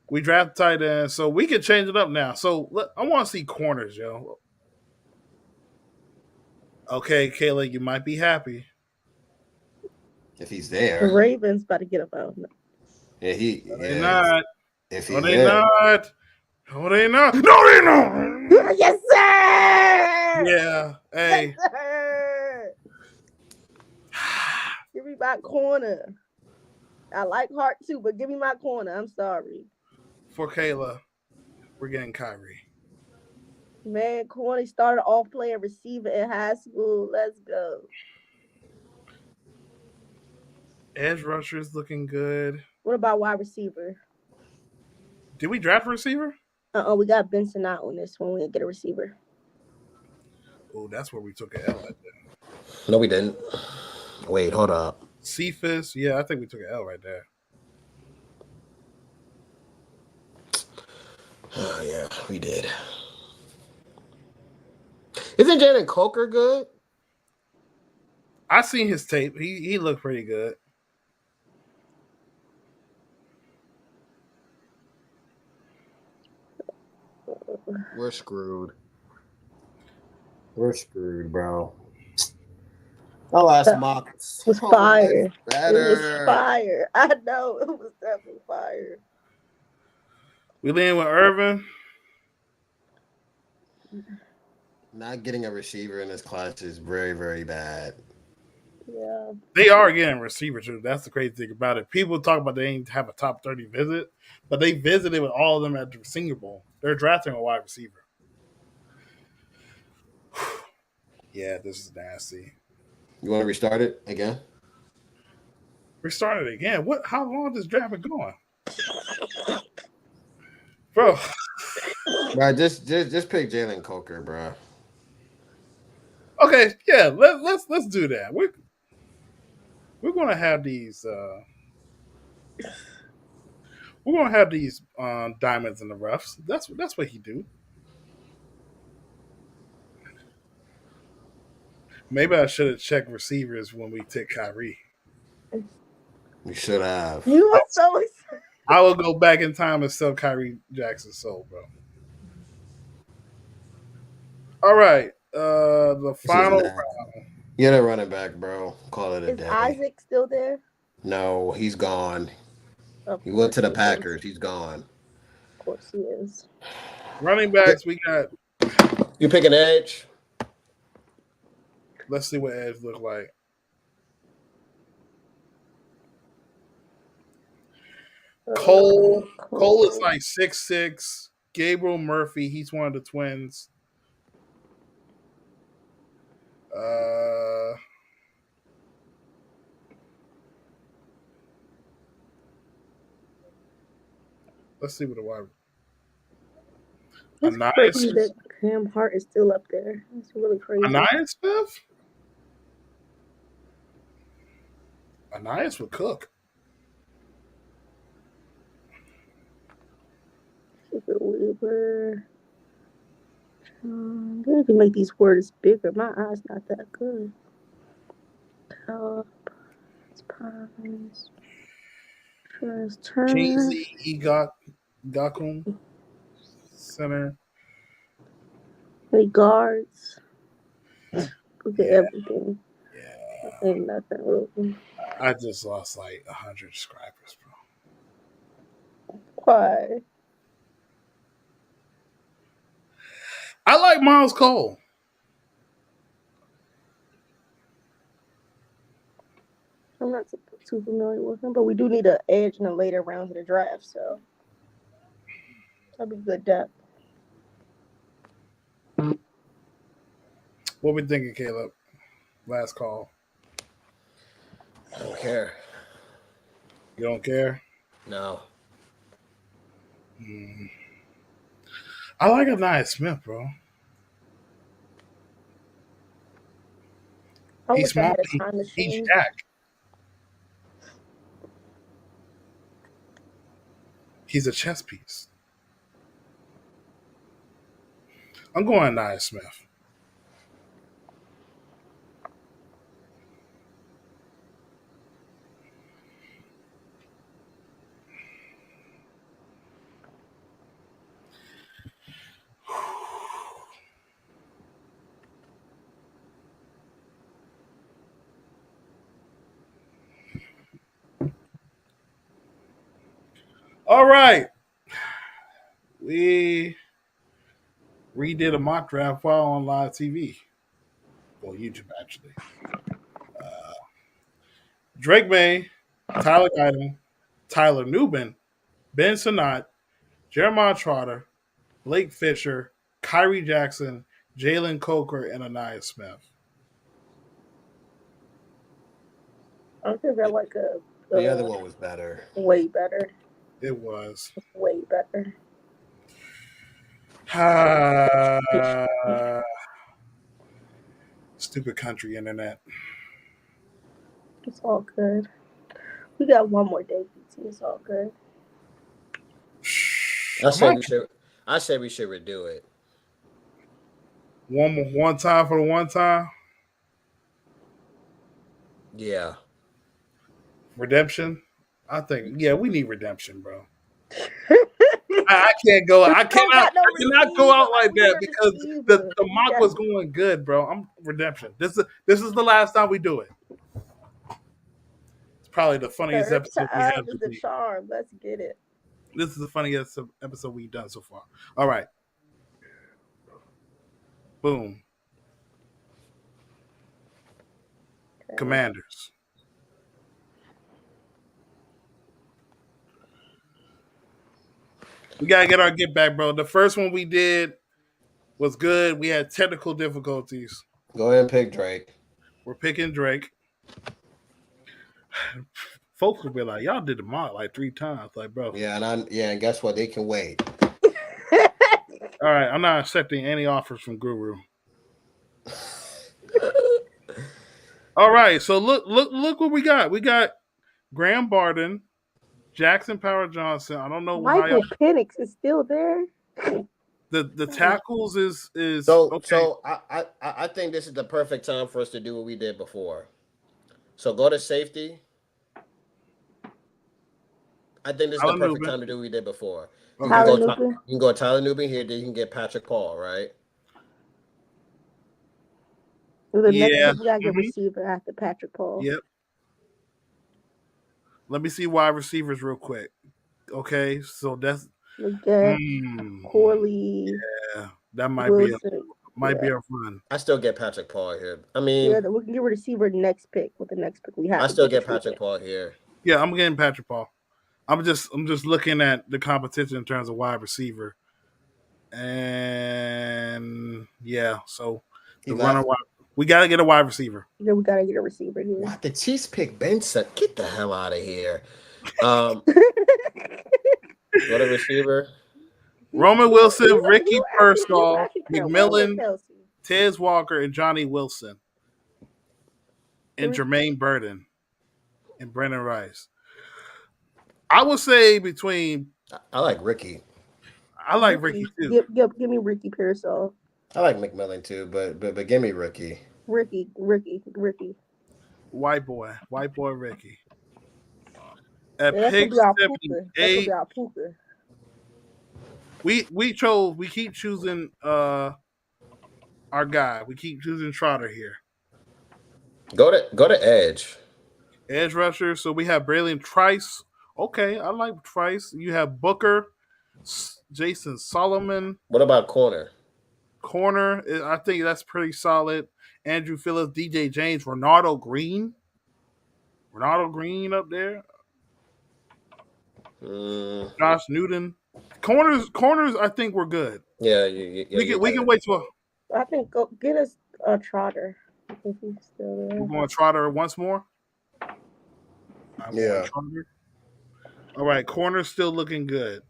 Speaker 1: We draft tight end, so we can change it up now. So I want to see corners, yo. Okay, Kayla, you might be happy.
Speaker 4: If he's
Speaker 3: The
Speaker 4: there.
Speaker 3: Ravens about to get up out.
Speaker 4: Yeah,
Speaker 1: They're not.
Speaker 4: If
Speaker 1: No,
Speaker 4: he's
Speaker 1: they
Speaker 4: there.
Speaker 1: not. No, they not. No, they not.
Speaker 3: Yes, sir.
Speaker 1: Yeah. Hey.
Speaker 3: Yes, sir. Give me my corner. I like Hart too, but give me my corner. I'm sorry.
Speaker 1: For Kayla, we're getting Kyrie.
Speaker 3: Man, corner started off playing receiver in high school. Let's go.
Speaker 1: Edge rusher is looking good.
Speaker 3: What about wide receiver?
Speaker 1: Did we draft a receiver?
Speaker 3: We got Benson out on this one. We didn't get a receiver.
Speaker 1: Oh, that's where we took an L right there.
Speaker 4: No, we didn't. Wait, hold up.
Speaker 1: Cephas, yeah, I think we took an L right there.
Speaker 4: Oh, yeah, we did. Isn't Jalen Coker good?
Speaker 1: I seen his tape. He looked pretty good.
Speaker 4: We're screwed. We're screwed, bro. My last mock
Speaker 3: was fire.
Speaker 4: Better.
Speaker 3: It was fire. I know it was definitely fire.
Speaker 1: We lean with Irvin.
Speaker 4: Not getting a receiver in this class is very, very bad.
Speaker 3: Yeah.
Speaker 1: They are getting receivers too. That's the crazy thing about it. People talk about they ain't have a top 30 visit, but they visited with all of them at the Senior Bowl. They're drafting a wide receiver. Yeah, this is nasty.
Speaker 4: You want to restart it again?
Speaker 1: Restart it again. What? How long is this draft been going? Bro.
Speaker 4: Bro, just pick Jalen Coker, bro.
Speaker 1: Okay, yeah, let's do that. We're gonna have these diamonds in the roughs. That's what he do. Maybe I should have checked receivers when we took Kyrie.
Speaker 4: We should have.
Speaker 3: You were so excited.
Speaker 1: I will go back in time and sell Kyrie Jackson's soul, bro. All right. The final round.
Speaker 4: Get a running back, bro. Call it a
Speaker 3: Is
Speaker 4: day.
Speaker 3: Isaac still there?
Speaker 4: No, he's gone. He went to the Packers. He's gone.
Speaker 3: Of course he is.
Speaker 1: Running backs, we got.
Speaker 4: You pick an edge?
Speaker 1: Let's see what edge look like. Cole is like 6'6". Gabriel Murphy, he's one of the twins. Let's see what the wide.
Speaker 3: It's crazy that Cam Hart is still up there. It's really crazy.
Speaker 1: Anais Smith? Anais would cook.
Speaker 3: Weaver. They need to make these words bigger. My eyes not that good. Cup. Pines. Turn.
Speaker 1: Kingsley Gakum. Center.
Speaker 3: Any guards. Look at everything.
Speaker 1: Yeah.
Speaker 3: Ain't nothing really.
Speaker 1: I just lost like 100 subscribers, bro.
Speaker 3: Why?
Speaker 1: I like Miles Cole.
Speaker 3: I'm not too familiar with him, but we do need an edge in the later rounds of the draft, so that'd be good depth.
Speaker 1: What we thinking, Caleb? Last call.
Speaker 4: I don't care.
Speaker 1: You don't care?
Speaker 4: No.
Speaker 1: I like Anais Smith, bro.
Speaker 3: I
Speaker 1: He's
Speaker 3: wish I
Speaker 1: small.
Speaker 3: had a time
Speaker 1: He's
Speaker 3: machine.
Speaker 1: Jack. He's a chess piece. I'm going Nia Smith. All right. We redid a mock draft while on live TV. Well, YouTube, actually. Drake May, Tyler Guyton, Tyler Newbin, Ben Sinnott, Jeremiah Trotter, Blake Fisher, Kyrie Jackson, Jalen Coker, and Anaya Smith.
Speaker 3: I think I like
Speaker 4: The other one was better.
Speaker 3: way better.
Speaker 1: It was.
Speaker 3: Way better.
Speaker 1: Stupid country internet.
Speaker 3: It's all good. We got one more day, PT. It's all good.
Speaker 4: I said we should redo it.
Speaker 1: One time for the one time.
Speaker 4: Yeah.
Speaker 1: Redemption. I think we need redemption, bro. I can't go. I cannot go out like that because the mock was going good, bro. I'm redemption. This is the last time we do it. It's probably the funniest episode we have.
Speaker 3: The charm. Let's get it.
Speaker 1: This is the funniest episode we've done so far. All right. Boom. Okay. Commanders. We gotta get our get back, bro. The first one we did was good. We had technical difficulties.
Speaker 4: Go ahead and pick Drake.
Speaker 1: We're picking Drake. Folks will be like, "Y'all did the mock like 3 times." Like, bro.
Speaker 4: Yeah, and guess what? They can wait.
Speaker 1: All right, I'm not accepting any offers from Guru. All right, so look what we got. We got Graham Barden, Jackson Power Johnson. I don't know why
Speaker 3: Michael Penix is still there.
Speaker 1: The tackles is
Speaker 4: so
Speaker 1: okay.
Speaker 4: So I think this is the perfect time for us to do what we did before. So go to safety. I think this is the perfect time to do what we did before. You can go Tyler Newbin here, then you can get Patrick Paul, right?
Speaker 3: The next we gotta get receiver after Patrick Paul.
Speaker 1: Yep. Let me see wide receivers real quick. Okay, so that's
Speaker 3: Corley.
Speaker 1: Yeah, that might Wilson. Be a run.
Speaker 4: I still get Patrick Paul here. I mean,
Speaker 3: we can get a receiver next pick with the next pick we have.
Speaker 4: I still get Patrick Paul here.
Speaker 1: Yeah, I'm getting Patrick Paul. I'm just looking at the competition in terms of wide receiver, and so the runner wide. We got to get a wide receiver.
Speaker 3: Yeah, we got to get a receiver here.
Speaker 4: What? The Chiefs pick Benson? Get the hell out of here. Go to receiver.
Speaker 1: Roman Wilson, Ricky Pearsall, McMillan, Tez Walker, and Johnny Wilson. And Jermaine Burton and Brendan Rice. I would say between...
Speaker 4: I like Ricky.
Speaker 1: I like Ricky, too.
Speaker 3: Give me Ricky Pearsall.
Speaker 4: I like McMillan too, but give me Ricky.
Speaker 3: Ricky.
Speaker 1: White boy Ricky. At pick 78, we keep choosing our guy. We keep choosing Trotter here.
Speaker 4: Go to edge.
Speaker 1: Edge rusher. So we have Braylon Trice. Okay, I like Trice. You have Booker, Jason Solomon.
Speaker 4: What about corner?
Speaker 1: Corner, I think that's pretty solid. Andrew Phillips, DJ James, Ronaldo Green up there. Josh Newton. Corners. I think we're good.
Speaker 4: Yeah,
Speaker 1: we can wait till.
Speaker 3: I think go get us a Trotter if he's still there.
Speaker 1: We're going Trotter once more.
Speaker 4: Yeah.
Speaker 1: All right, corner's still looking good.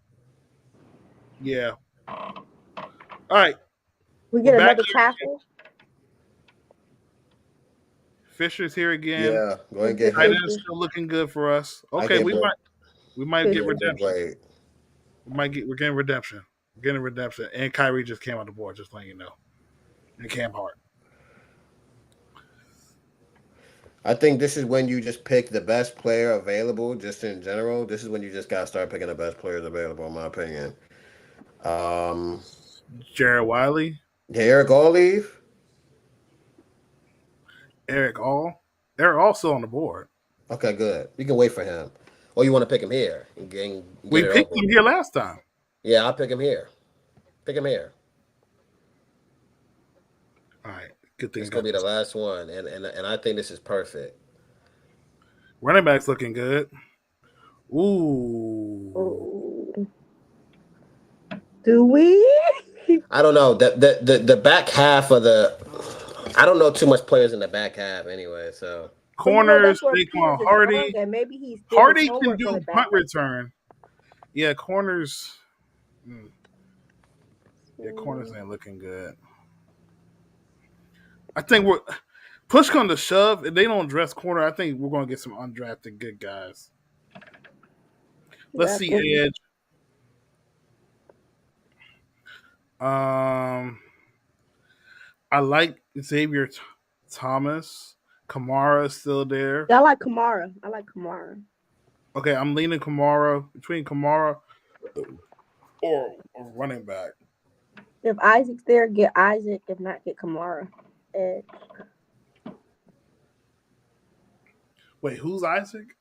Speaker 1: Yeah. All right.
Speaker 3: We get another tackle.
Speaker 1: Fisher's here again.
Speaker 4: Yeah, go ahead and get
Speaker 1: Tight
Speaker 4: him.
Speaker 1: end's still looking good for us.
Speaker 4: I
Speaker 1: Okay,
Speaker 4: get Blake.
Speaker 1: we might get
Speaker 3: Fisher.
Speaker 1: redemption.
Speaker 4: Blake.
Speaker 1: We're getting redemption. We're getting redemption. And Kyrie just came on the board, just letting you know. And Cam Hart.
Speaker 4: I think this is when you just pick the best player available, just in general. This is when you just gotta start picking the best players available, in my opinion.
Speaker 1: Jared Wiley.
Speaker 4: Eric All leave?
Speaker 1: Eric All. They're also on the board.
Speaker 4: Okay, good. You can wait for him. Or you want to pick him here and get
Speaker 1: We
Speaker 4: it
Speaker 1: picked
Speaker 4: over.
Speaker 1: him here last time.
Speaker 4: Yeah, I'll pick him here. Pick him here.
Speaker 1: All right. Good thing.
Speaker 4: It's gonna be the last one, and I think this is perfect.
Speaker 1: Running back's looking good. Ooh.
Speaker 3: Ooh. Do we?
Speaker 4: I don't know. The back half of the I don't know too much players in the back half anyway, so
Speaker 1: Corners,
Speaker 3: That's where
Speaker 1: Saquon
Speaker 3: Peters is
Speaker 1: Hardy.
Speaker 3: strong at. Maybe he's still
Speaker 1: Hardy
Speaker 3: his
Speaker 1: can
Speaker 3: homework
Speaker 1: do
Speaker 3: on the
Speaker 1: punt
Speaker 3: back.
Speaker 1: return. Yeah, corners. Yeah, corners ain't looking good. I think we're push come to shove. If they don't dress corner, I think we're gonna get some undrafted good guys. Let's see edge. I like Xavier Thomas. Kamara is still there.
Speaker 3: I like Kamara. I like Kamara.
Speaker 1: Okay, I'm leaning Kamara between Kamara or running back.
Speaker 3: If Isaac's there, get Isaac. If not, get Kamara. Edge.
Speaker 1: Wait, who's Isaac?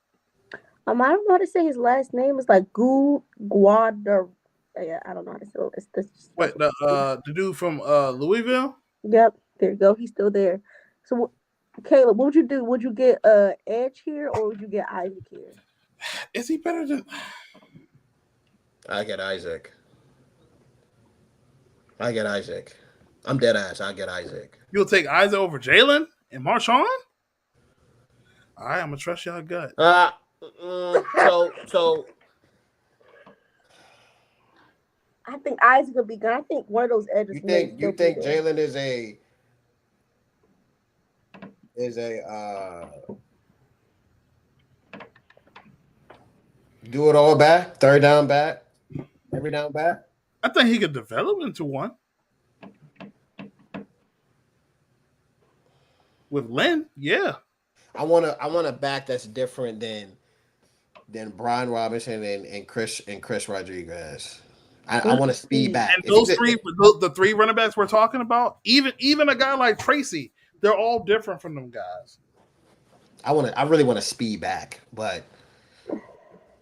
Speaker 3: I don't know how to say his last name. It's like Guadar. Yeah, I don't know how to say it. It's this.
Speaker 1: Wait, the dude from Louisville?
Speaker 3: Yep, there you go. He's still there. So, Caleb, what would you do? Would you get Edge here or would you get Isaac here?
Speaker 1: Is he better than?
Speaker 4: I get Isaac. I'm dead ass. I get Isaac.
Speaker 1: You'll take Isaac over Jalen and Marshawn? All right, I'm gonna trust y'all gut.
Speaker 4: So
Speaker 3: I think Isaac will be good. I think one of those edges.
Speaker 4: you think Jalen is a do it all back, third down back, every down back?
Speaker 1: I think he could develop into one. With Lynn, yeah.
Speaker 4: I want a back that's different than Brian Robinson and Chris Rodriguez. I want a speed back.
Speaker 1: And those the three running backs we're talking about, even a guy like Tracy, they're all different from them guys.
Speaker 4: I really want a speed back, but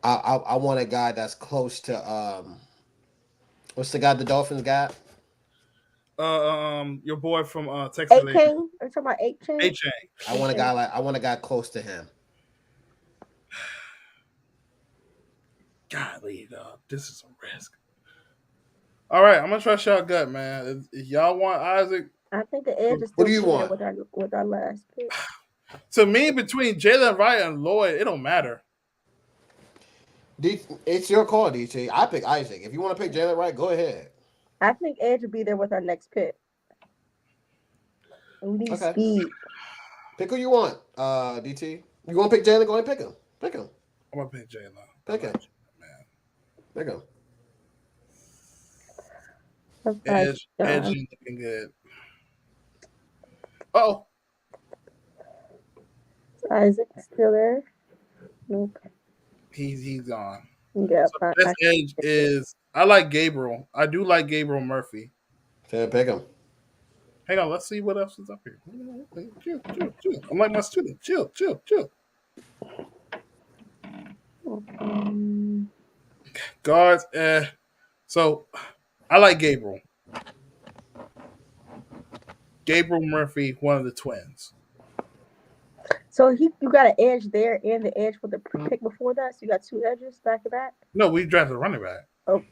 Speaker 4: I want a guy that's close to what's the guy the Dolphins got?
Speaker 1: Your boy from Texas.
Speaker 3: Are you talking about A-Chain?
Speaker 1: A-Chain.
Speaker 4: I want a guy close to him.
Speaker 1: Golly, dog, this is a risk. All right, I'm gonna trust y'all gut, man. If y'all want Isaac,
Speaker 3: I think the edge is still
Speaker 4: What do you want?
Speaker 3: with our last pick.
Speaker 1: to me, between Jalen Wright and Lloyd, it don't matter.
Speaker 4: It's your call, DT. I pick Isaac. If you want to pick Jalen Wright, go ahead.
Speaker 3: I think Edge will be there with our next pick. And we need speed.
Speaker 4: Pick who you want, DT. You want to pick Jalen? Go ahead and pick him. Pick him.
Speaker 1: I'm gonna pick Jalen.
Speaker 4: Pick him.
Speaker 1: Man.
Speaker 4: Pick him.
Speaker 1: Edge is looking good. Oh,
Speaker 3: Isaac still there? Nope.
Speaker 1: he's gone.
Speaker 3: Yeah.
Speaker 1: So best edge is I like Gabriel. I do like Gabriel Murphy.
Speaker 4: Pick him.
Speaker 1: Hang on, let's see what else is up here. Chill. I'm like my student. Chill. Guards. So I like Gabriel. Gabriel Murphy, one of the twins.
Speaker 3: So you got an edge there and the edge for the pick before that. So you got two edges back to back.
Speaker 1: No, we drafted a running back.
Speaker 3: Oh,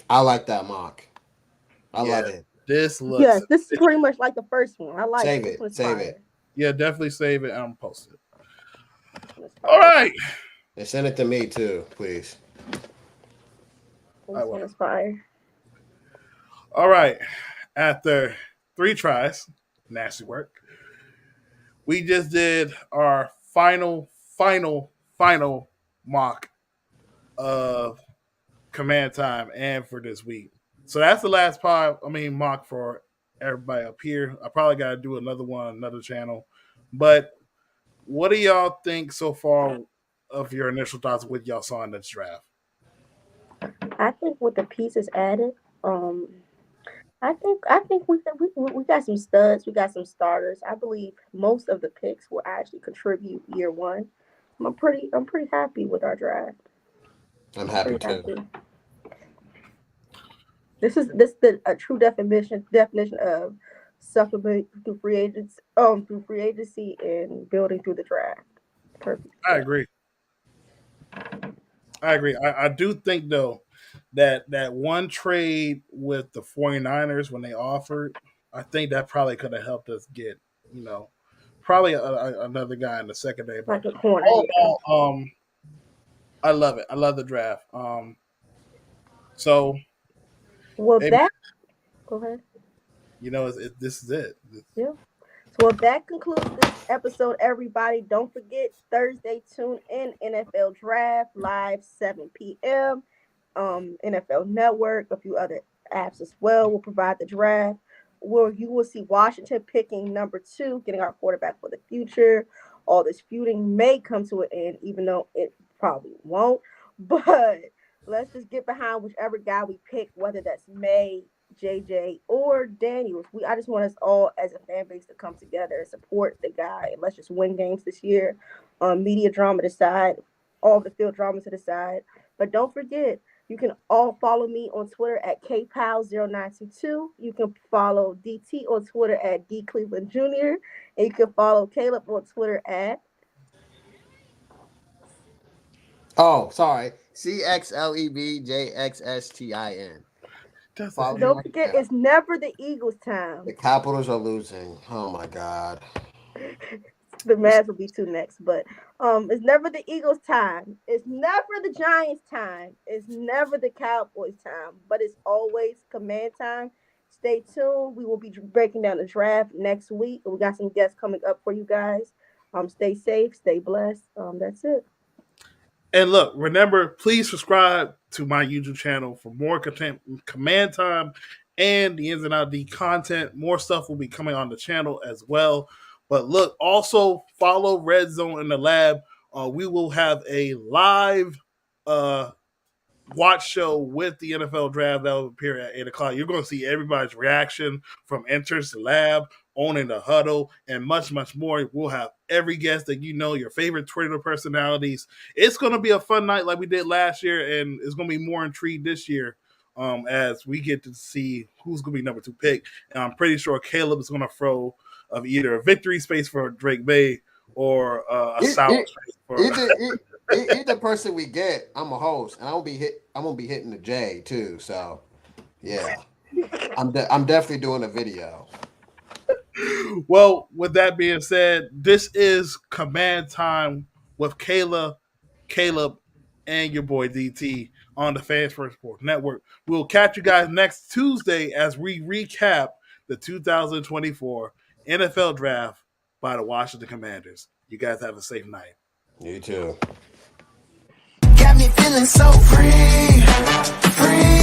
Speaker 4: I like that mock. I love it.
Speaker 1: This looks.
Speaker 3: yes, this is pretty much like the first one. I like
Speaker 4: Save
Speaker 3: it.
Speaker 4: Save it.
Speaker 1: Yeah, definitely save it and I'm post it. All right.
Speaker 4: And send it to me too, please.
Speaker 3: This one is fire.
Speaker 1: All right. After 3 tries, nasty work, we just did our final mock of Command Time and for this week. So that's the last mock for everybody up here. I probably got to do another one on another channel. But what do y'all think so far of your initial thoughts with y'all saw in this draft?
Speaker 3: I think with the pieces added, I think we got some studs, we got some starters. I believe most of the picks will actually contribute year one. I'm pretty happy with our draft.
Speaker 4: I'm happy too.
Speaker 3: This is a true definition of supplement through free agency and building through the draft. Perfect.
Speaker 1: I agree. I do think though that one trade with the 49ers when they offered, I think that probably could have helped us get, probably another guy in the secondary.
Speaker 3: Like a corner.
Speaker 1: I love it. I love the draft. So
Speaker 3: well,
Speaker 1: maybe,
Speaker 3: go ahead.
Speaker 1: This is it.
Speaker 3: Yeah. So that concludes this episode, everybody. Don't forget, Thursday, tune in NFL Draft live 7 p.m. NFL Network, a few other apps as well will provide the draft, where you will see Washington picking number 2, getting our quarterback for the future. All this feuding may come to an end, even though it probably won't. But let's just get behind whichever guy we pick, whether that's May, JJ, or Daniels. I just want us all as a fan base to come together and support the guy. And let's just win games this year. Media drama aside, all the field drama to the side. But don't forget, you can all follow me on Twitter at kpal0922. You can follow DT on Twitter at dcleveland Jr. And you can follow Caleb on Twitter at...
Speaker 4: Oh, sorry. CXLEBJXSTIN.
Speaker 3: Don't forget, it's never the Eagles' time.
Speaker 4: The Capitals are losing. Oh my God.
Speaker 3: The Mavs will be 2 next, but it's never the Eagles' time. It's never the Giants' time. It's never the Cowboys' time, but it's always Command Time. Stay tuned. We will be breaking down the draft next week. We got some guests coming up for you guys. Stay safe, stay blessed. That's it.
Speaker 1: And look, remember, please subscribe to my YouTube channel for more content, Command Time, and the Ins and Out D content. More stuff will be coming on the channel as well. But look, also follow Red Zone in the Lab. We will have a live watch show with the NFL Draft that will appear at 8 o'clock. You're going to see everybody's reaction from enters the lab, owning the huddle, and much, much more. We'll have every guest that your favorite Twitter personalities. It's going to be a fun night like we did last year, and it's going to be more intrigued this year as we get to see who's going to be number 2 pick. And I'm pretty sure Caleb is going to throw of either a victory space for Drake May or a sour space for...
Speaker 4: Either person we get, I'm a host, and I'm gonna be hitting the J too. So, yeah, I'm definitely doing a video.
Speaker 1: Well, with that being said, this is Command Time with Kayla, Caleb, and your boy DT on the Fans First Sports Network. We'll catch you guys next Tuesday as we recap the 2024 NFL Draft by the Washington Commanders. You guys have a safe night.
Speaker 4: You too.
Speaker 2: Got me feeling so free, free.